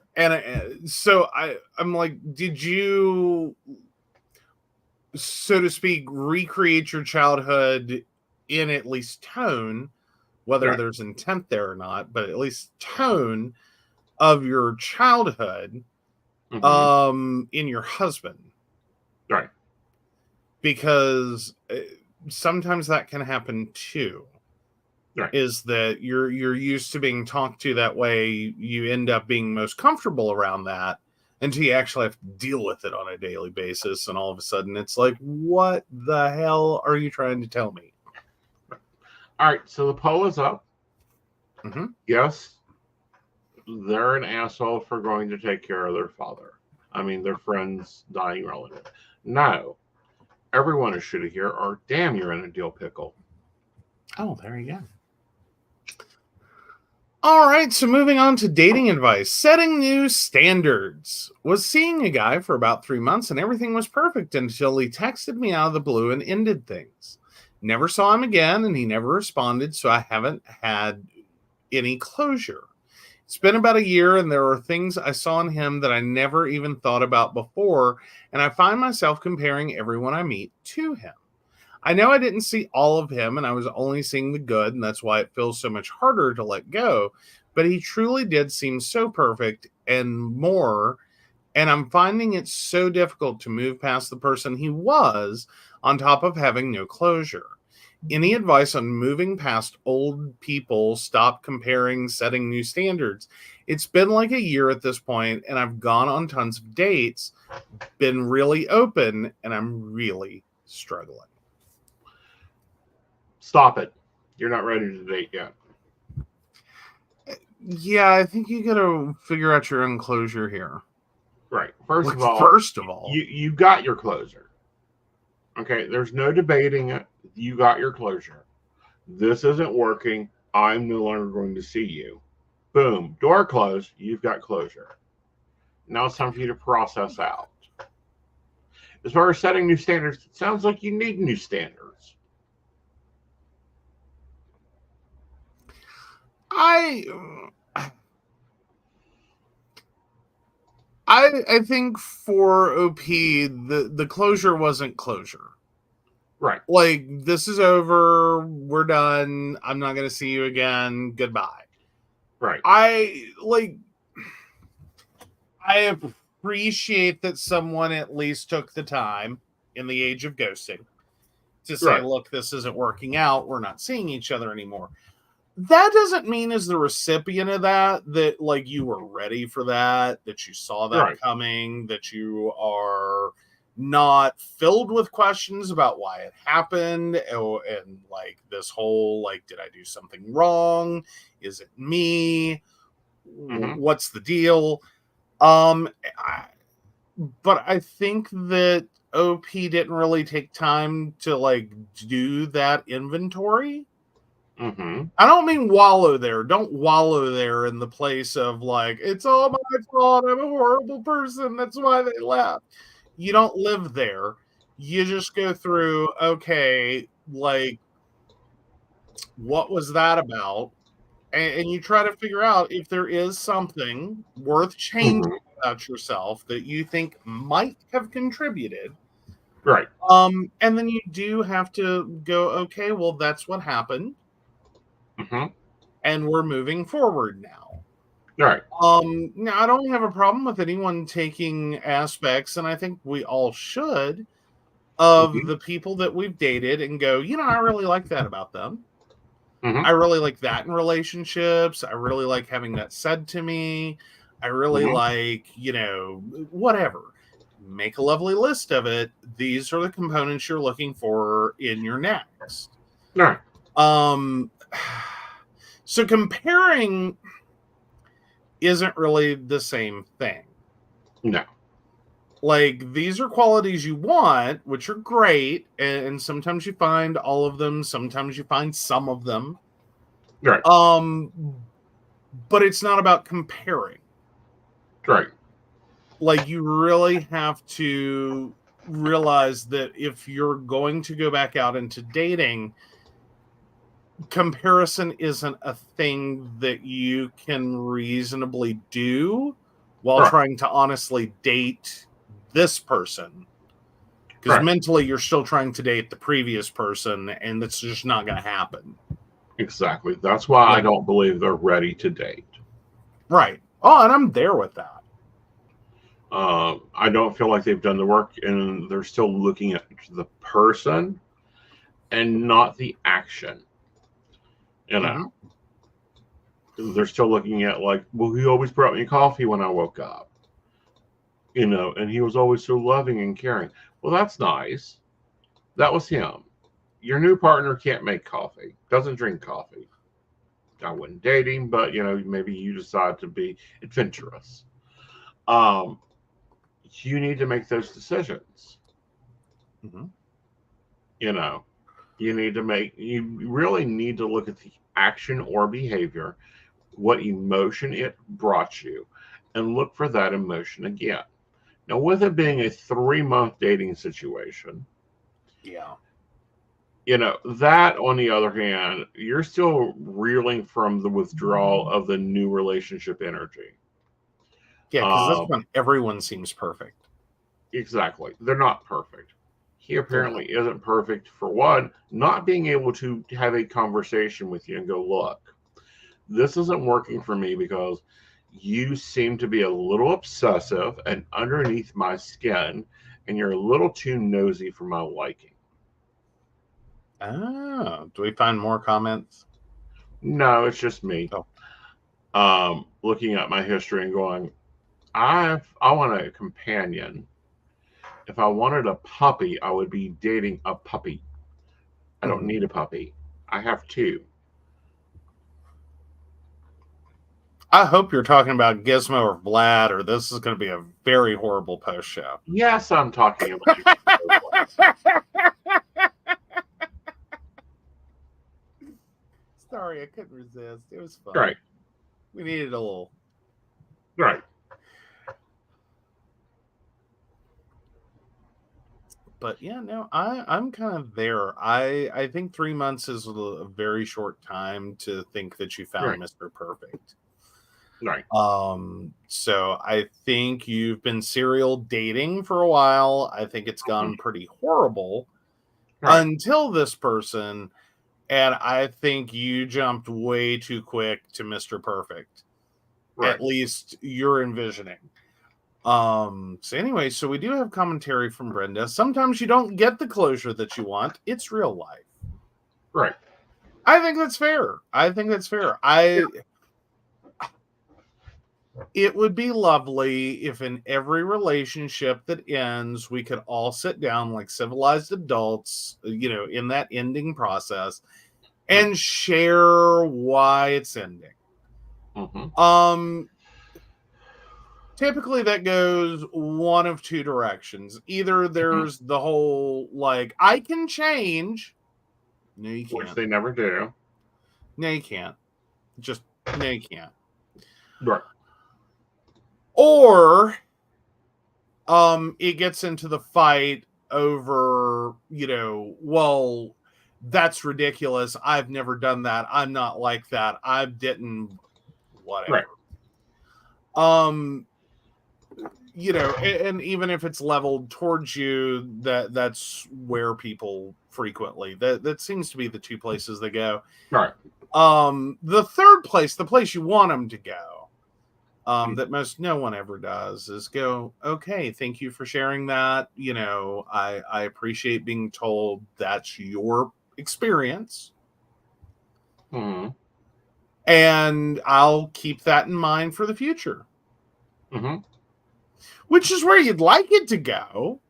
so I'm like, did you, so to speak, recreate your childhood in at least tone, whether there's intent there or not, but at least tone of your childhood, in your husband, because sometimes that can happen too. Is that you're used to being talked to that way, you end up being most comfortable around that until you actually have to deal with it on a daily basis, and all of a sudden it's like, what the hell are you trying to tell me? All right, so the poll is up. Yes, they're an asshole for going to take care of their father. I mean, their friend's dying relative. No, everyone is shitty here, or damn, you're in a deal pickle. Oh, there you go. All right, so moving on to dating advice. Setting new standards. Was seeing a guy for about 3 months and everything was perfect until he texted me out of the blue and ended things. Never saw him again and he never responded, so I haven't had any closure. It's been about a year and there are things I saw in him that I never even thought about before, and I find myself comparing everyone I meet to him. I know I didn't see all of him and I was only seeing the good, and that's why it feels so much harder to let go. But he truly did seem so perfect and more. And I'm finding it so difficult to move past the person he was, on top of having no closure. Any advice on moving past old people, stop comparing, setting new standards? It's been like a year at this point, and I've gone on tons of dates, been really open, and I'm really struggling. Stop it. You're not ready to date yet. Yeah, I think you got to figure out your own closure here. Right. First of all, you got your closure. Okay, there's no debating it. You got your closure. This isn't working. I'm no longer going to see you. Boom. Door closed. You've got closure. Now it's time for you to process out. As far as setting new standards, it sounds like you need new standards. I think for OP, the closure wasn't closure. Right. Like, this is over. We're done. I'm not going to see you again. Goodbye. Right. I appreciate that someone at least took the time in the age of ghosting to say, Right. look, this isn't working out. We're not seeing each other anymore. That doesn't mean, as the recipient of that like you were ready for that you saw that Right. coming, that you are not filled with questions about why it happened, and like this whole, like, did I do something wrong? Is it me? What's the deal? But I think that OP didn't really take time to like do that inventory. Mm-hmm. I don't mean wallow there. Don't wallow there in the place of like, it's all my fault. I'm a horrible person. That's why they left. You don't live there. You just go through, okay, like, what was that about? And you try to figure out if there is something worth changing about yourself that you think might have contributed. Right. And then you do have to go, okay, well, that's what happened. And we're moving forward now. Right. Now I don't have a problem with anyone taking aspects, and I think we all should, of the people that we've dated and go, I really like that about them. I really like that in relationships. I really like having that said to me. I really like, whatever. Make a lovely list of it. These are the components you're looking for in your next. Right. So comparing isn't really the same thing. No. Like, these are qualities you want, which are great, and sometimes you find all of them, sometimes you find some of them. Right. But it's not about comparing. Right. Like, you really have to realize that if you're going to go back out into dating, comparison isn't a thing that you can reasonably do while trying to honestly date this person, because mentally you're still trying to date the previous person, and that's just not going to happen. Exactly. That's why I don't believe they're ready to date. Right. Oh, and I'm there with that. I don't feel like they've done the work, and they're still looking at the person and not the action. They're still looking at, like, well, he always brought me coffee when I woke up. And he was always so loving and caring. Well, that's nice. That was him. Your new partner can't make coffee, doesn't drink coffee. I wouldn't date him, but, maybe you decide to be adventurous. You need to make those decisions. You really need to look at the action or behavior, what emotion it brought you, and look for that emotion again. Now, with it being a 3-month dating situation, Yeah. That on the other hand, you're still reeling from the withdrawal of the new relationship energy. Yeah, because that's when everyone seems perfect. Exactly. They're not perfect. He apparently isn't perfect for one, not being able to have a conversation with you and go, look, this isn't working for me because you seem to be a little obsessive and underneath my skin, and you're a little too nosy for my liking. Oh, do we find more comments? No, it's just me. Looking at my history and going, I want a companion. If I wanted a puppy, I would be dating a puppy. I don't need a puppy. I have 2. I hope you're talking about Gizmo or Vlad, or this is going to be a very horrible post show. Yes, I'm talking about Sorry, I couldn't resist. It was fun. Right. We needed a little. Right. But yeah, no, I'm kind of there. I think 3 months is a very short time to think that you found Mr. Perfect. Right. So I think you've been serial dating for a while. I think it's gone pretty horrible until this person. And I think you jumped way too quick to Mr. Perfect. Right. At least you're envisioning. So anyway, so we do have commentary from Brenda. Sometimes you don't get the closure that you want. It's real life. Right. I think that's fair. It would be lovely if in every relationship that ends, we could all sit down like civilized adults, in that ending process and share why it's ending. Mm-hmm. Typically that goes one of 2 directions. Either there's the whole, like, I can change. No, you can't. Which they never do. No, you can't. No, you can't. Right. Or it gets into the fight over, well, that's ridiculous. I've never done that. I'm not like that. I didn't, whatever. Right. And even if it's leveled towards you, that's where people frequently, that seems to be the 2 places they go. Right. The third place, the place you want them to go, that no one ever does, is go, okay, thank you for sharing that. I appreciate being told that's your experience. Mm-hmm. And I'll keep that in mind for the future. Mm-hmm. Which is where you'd like it to go.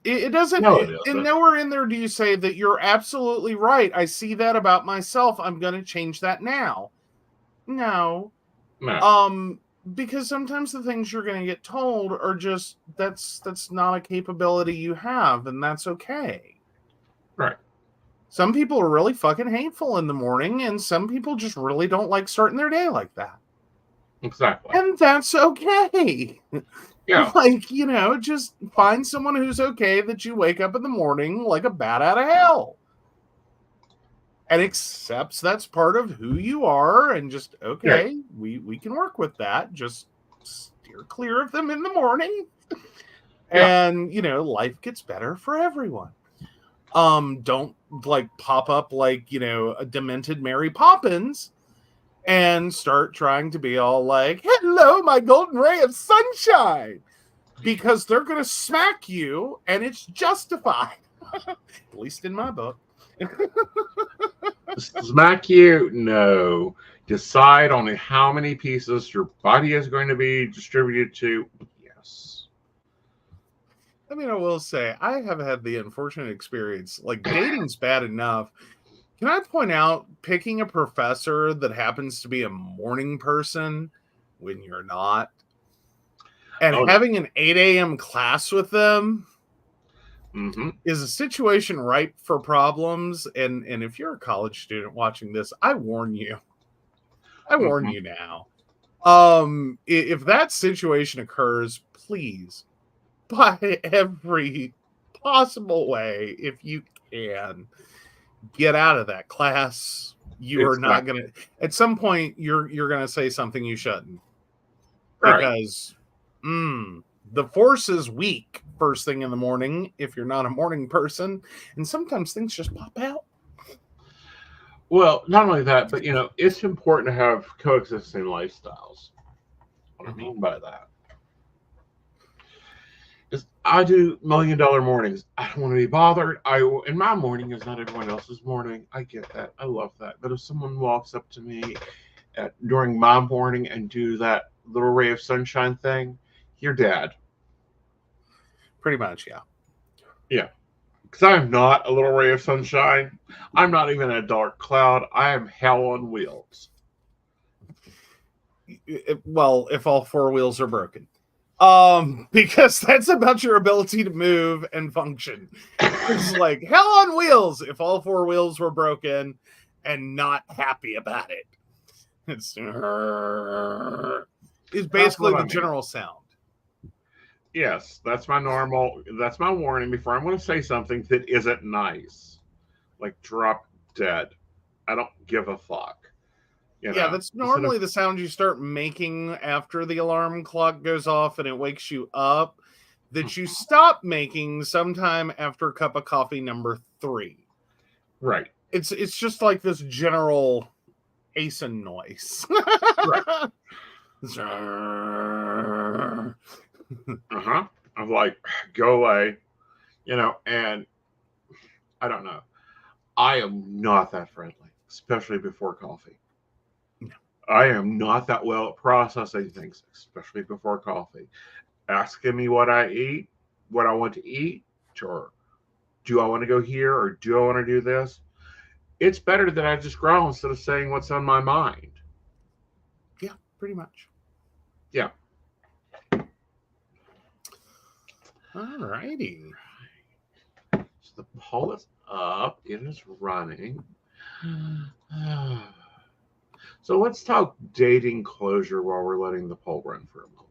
It doesn't. No, it isn't. And nowhere in there do you say that you're absolutely right. I see that about myself. I'm going to change that now. No. Because sometimes the things you're going to get told are just that's not a capability you have, and that's okay. Right. Some people are really fucking hateful in the morning, and some people just really don't like starting their day like that. Exactly. And that's okay. Yeah. Like, just find someone who's okay that you wake up in the morning like a bat out of hell. And accepts that's part of who you are, and just, okay, we can work with that. Just steer clear of them in the morning. And, life gets better for everyone. Don't like pop up like, a demented Mary Poppins and start trying to be all like, hello, my golden ray of sunshine, because they're going to smack you, and it's justified. At least in my book. Smack you? No. Decide on how many pieces your body is going to be distributed to. Yes. I mean, I will say, I have had the unfortunate experience, like, dating's bad enough. Can I point out, picking a professor that happens to be a morning person when you're not, and having an 8 a.m. class with them? Mm-hmm. Is a situation ripe for problems? And if you're a college student watching this, I warn you. I warn Mm-hmm. you now. If that situation occurs, please, by every possible way, if you can, get out of that class. You are not Exactly. gonna. At some point, you're gonna say something you shouldn't, Right. because the force is weak first thing in the morning if you're not a morning person, and sometimes things just pop out. Well, not only that, but it's important to have coexisting lifestyles. What I mean by that is I do $1,000,000 mornings. I don't want to be bothered. And my morning is not everyone else's morning. I get that. I love that. But if someone walks up to me during my morning and do that little ray of sunshine thing, you're dead. Pretty much, yeah. Yeah. Because I am not a little ray of sunshine. I'm not even a dark cloud. I am hell on wheels. Well, if all four wheels are broken. Because that's about your ability to move and function. It's like hell on wheels if all four wheels were broken and not happy about it. It's basically the general sound. Yes, that's my warning before I'm going to say something that isn't nice. Like drop dead. I don't give a fuck. Yeah, that's normally the sound you start making after the alarm clock goes off and it wakes you up, that you stop making sometime after a cup of coffee number 3. Right. It's just like this general Aeson noise. Right. I'm like, go away. And I don't know. I am not that friendly, especially before coffee. No. I am not that well at processing things, especially before coffee. Asking me what I eat, what I want to eat, sure. Do I want to go here or do I want to do this? It's better that I just growl instead of saying what's on my mind. Yeah, pretty much. Yeah. Alrighty. So the poll is up. It is running. So let's talk dating closure while we're letting the poll run for a moment.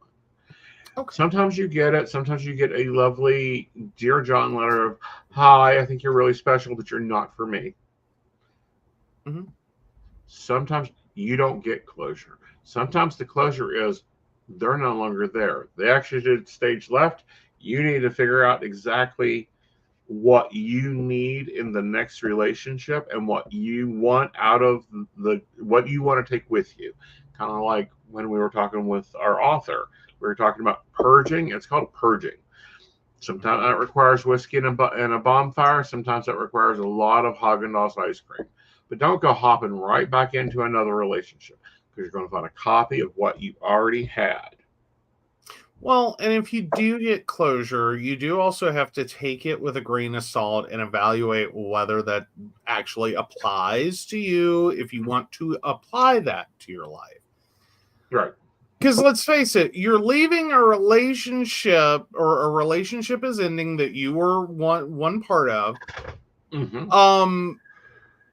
Okay. Sometimes you get it. Sometimes you get a lovely Dear John letter of, hi, I think you're really special, but you're not for me. Mm-hmm. Sometimes you don't get closure. Sometimes the closure is they're no longer there. They actually did stage left. You need to figure out exactly what you need in the next relationship and what you want out of what you want to take with you. Kind of like when we were talking with our author, we were talking about purging. It's called purging. Sometimes that requires whiskey and a bonfire. Sometimes that requires a lot of Haagen-Dazs ice cream. But don't go hopping right back into another relationship because you're going to find a copy of what you already had. Well, and if you do get closure, you do also have to take it with a grain of salt and evaluate whether that actually applies to you, if you want to apply that to your life. Right. Because let's face it, you're leaving a relationship, or a relationship is ending that you were one part of. Mm-hmm.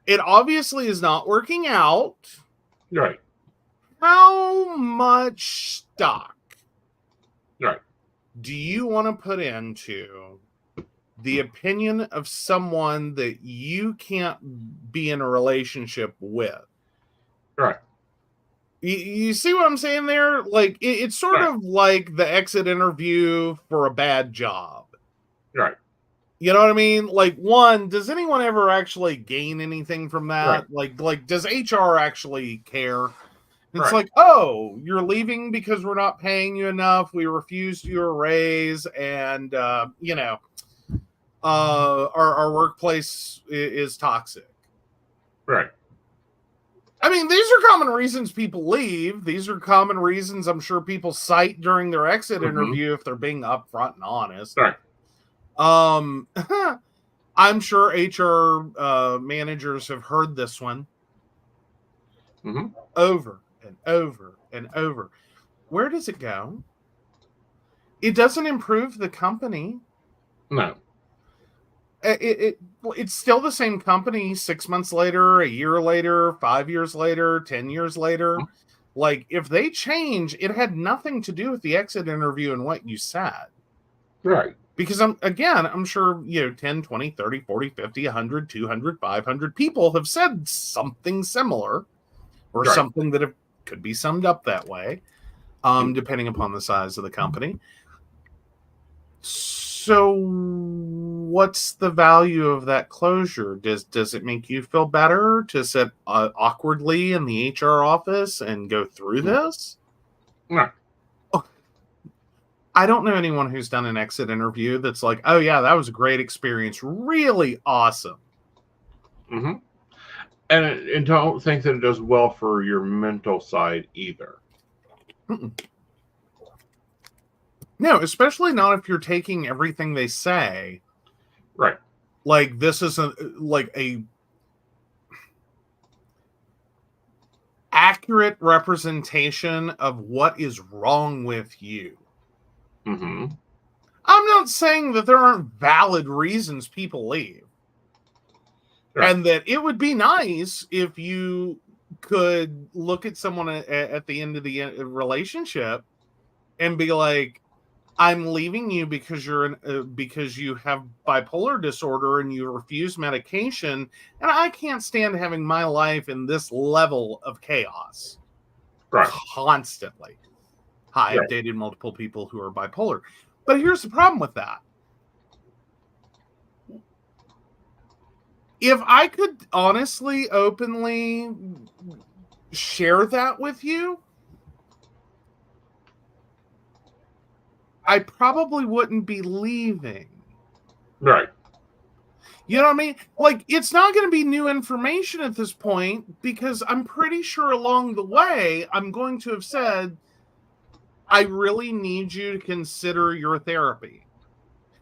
It obviously is not working out. Right. How much stock right do you want to put into the opinion of someone that you can't be in a relationship with? Right. You see what I'm saying there? Like, it's sort of like the exit interview for a bad job. Right. You know what I mean? Like, one, does anyone ever actually gain anything from that? Right. Like, does HR actually care? It's like, oh, you're leaving because we're not paying you enough. We refused your raise, and our workplace is toxic. Right. I mean, these are common reasons people leave. These are common reasons I'm sure people cite during their exit interview if they're being upfront and honest. Right. I'm sure HR managers have heard this one over and over and over. Where does it go? It doesn't improve the company. No. it's still the same company 6 months later, a year later, 5 years later, 10 years later. Like, if they change, it had nothing to do with the exit interview and what you said. Right. Because I'm sure, 10, 20, 30, 40, 50, 100, 200, 500 people have said something similar or Right. something that could be summed up that way, depending upon the size of the company. So what's the value of that closure? Does it make you feel better to sit awkwardly in the HR office and go through this? No. I don't know anyone who's done an exit interview that's like, oh yeah, that was a great experience. Really awesome. Mm-hmm. And don't think that it does well for your mental side either. Mm-mm. No, especially not if you're taking everything they say. Right. Like, this is a accurate representation of what is wrong with you. Mm-hmm. I'm not saying that there aren't valid reasons people leave. Right. And that it would be nice if you could look at someone at the end of the relationship and be like, I'm leaving you because because you have bipolar disorder and you refuse medication, and I can't stand having my life in this level of chaos. Right. Constantly. Hi, I've dated multiple people who are bipolar. But here's the problem with that. If I could honestly, openly share that with you, I probably wouldn't be leaving. Right. You know what I mean? Like, it's not going to be new information at this point, because I'm pretty sure along the way, I'm going to have said, I really need you to consider your therapy.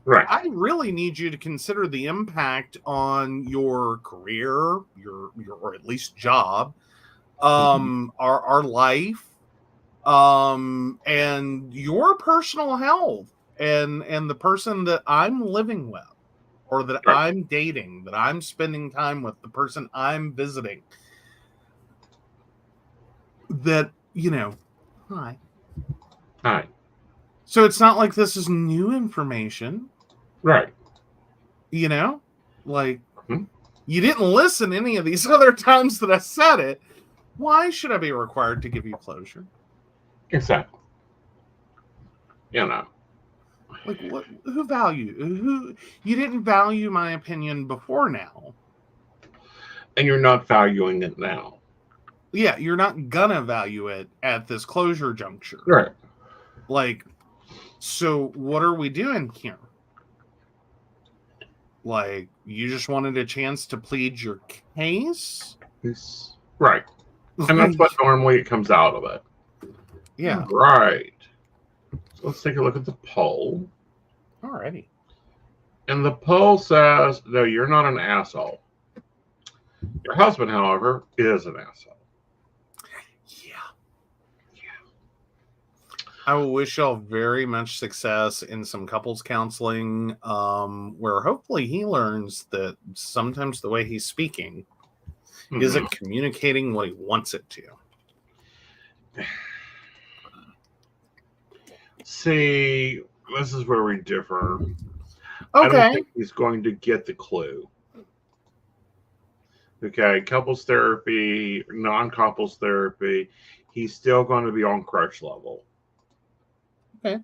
Right. I really need you to consider the impact on your career, your or at least job, our life, and your personal health, and the person that I'm living with, or that I'm dating, that I'm spending time with, the person I'm visiting. That, hi. Hi. So it's not like this is new information. Right. Like, you didn't listen any of these other times that I said it. Why should I be required to give you closure? Exactly. Like, who you didn't value my opinion before now. And you're not valuing it now. Yeah, you're not gonna value it at this closure juncture. Right. Like, so what are we doing here? Like, you just wanted a chance to plead your case? Right. And that's what normally it comes out of it. Yeah. Right. So let's take a look at the poll. Alrighty. And the poll says, no, you're not an asshole. Your husband, however, is an asshole. I will wish y'all very much success in some couples counseling, where hopefully he learns that sometimes the way he's speaking isn't communicating what he wants it to. See, this is where we differ. Okay. I don't think he's going to get the clue. Okay, couples therapy, non-couples therapy, he's still going to be on crutch level. Okay.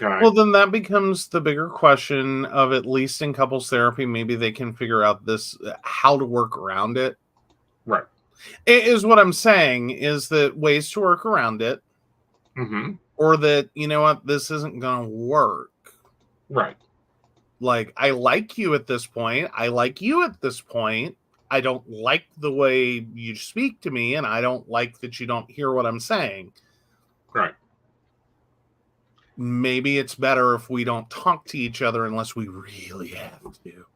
Well, then that becomes the bigger question of, at least in couples therapy, maybe they can figure out how to work around it. Right. It is what I'm saying, is that ways to work around it. Mm-hmm. Or that, you know what, this isn't going to work. Right. Like, I like you at this point. I like you at this point. I don't like the way you speak to me, and I don't like that you don't hear what I'm saying. Right. Maybe it's better if we don't talk to each other unless we really have to.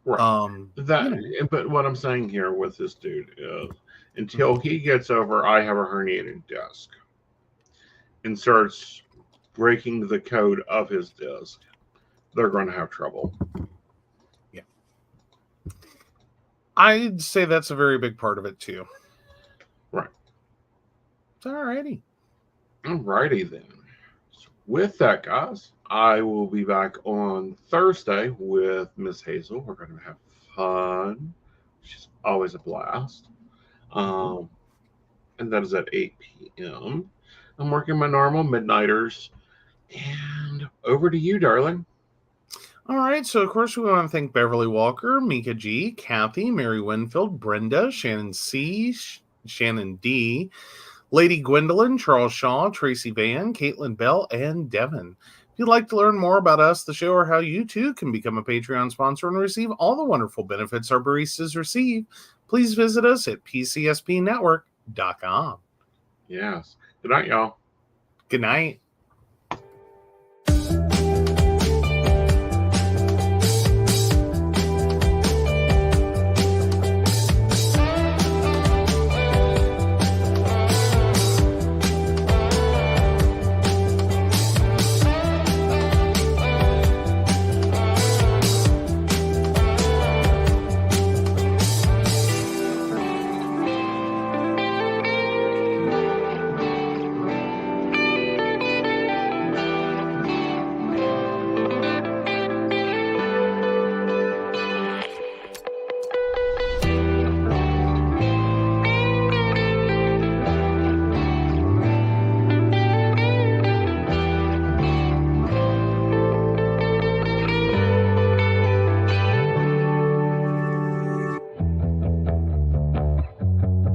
Right. But what I'm saying here with this dude is, until he gets over, I have a herniated disc, and starts breaking the code of his disc, they're going to have trouble. I'd say that's a very big part of it too. Right. Alrighty. Alrighty then. So with that, guys, I will be back on Thursday with Miss Hazel. We're going to have fun. She's always a blast. And that is at 8 p.m. I'm working my normal midnighters. And over to you, darling. All right, so of course we want to thank Beverly Walker, Mika G, Kathy, Mary Winfield, Brenda, Shannon C, Shannon D, Lady Gwendolyn, Charles Shaw, Tracy Van, Caitlin Bell, and Devin. If you'd like to learn more about us, the show, or how you too can become a Patreon sponsor and receive all the wonderful benefits our baristas receive, please visit us at pcspnetwork.com. Yes. Good night, y'all. Good night.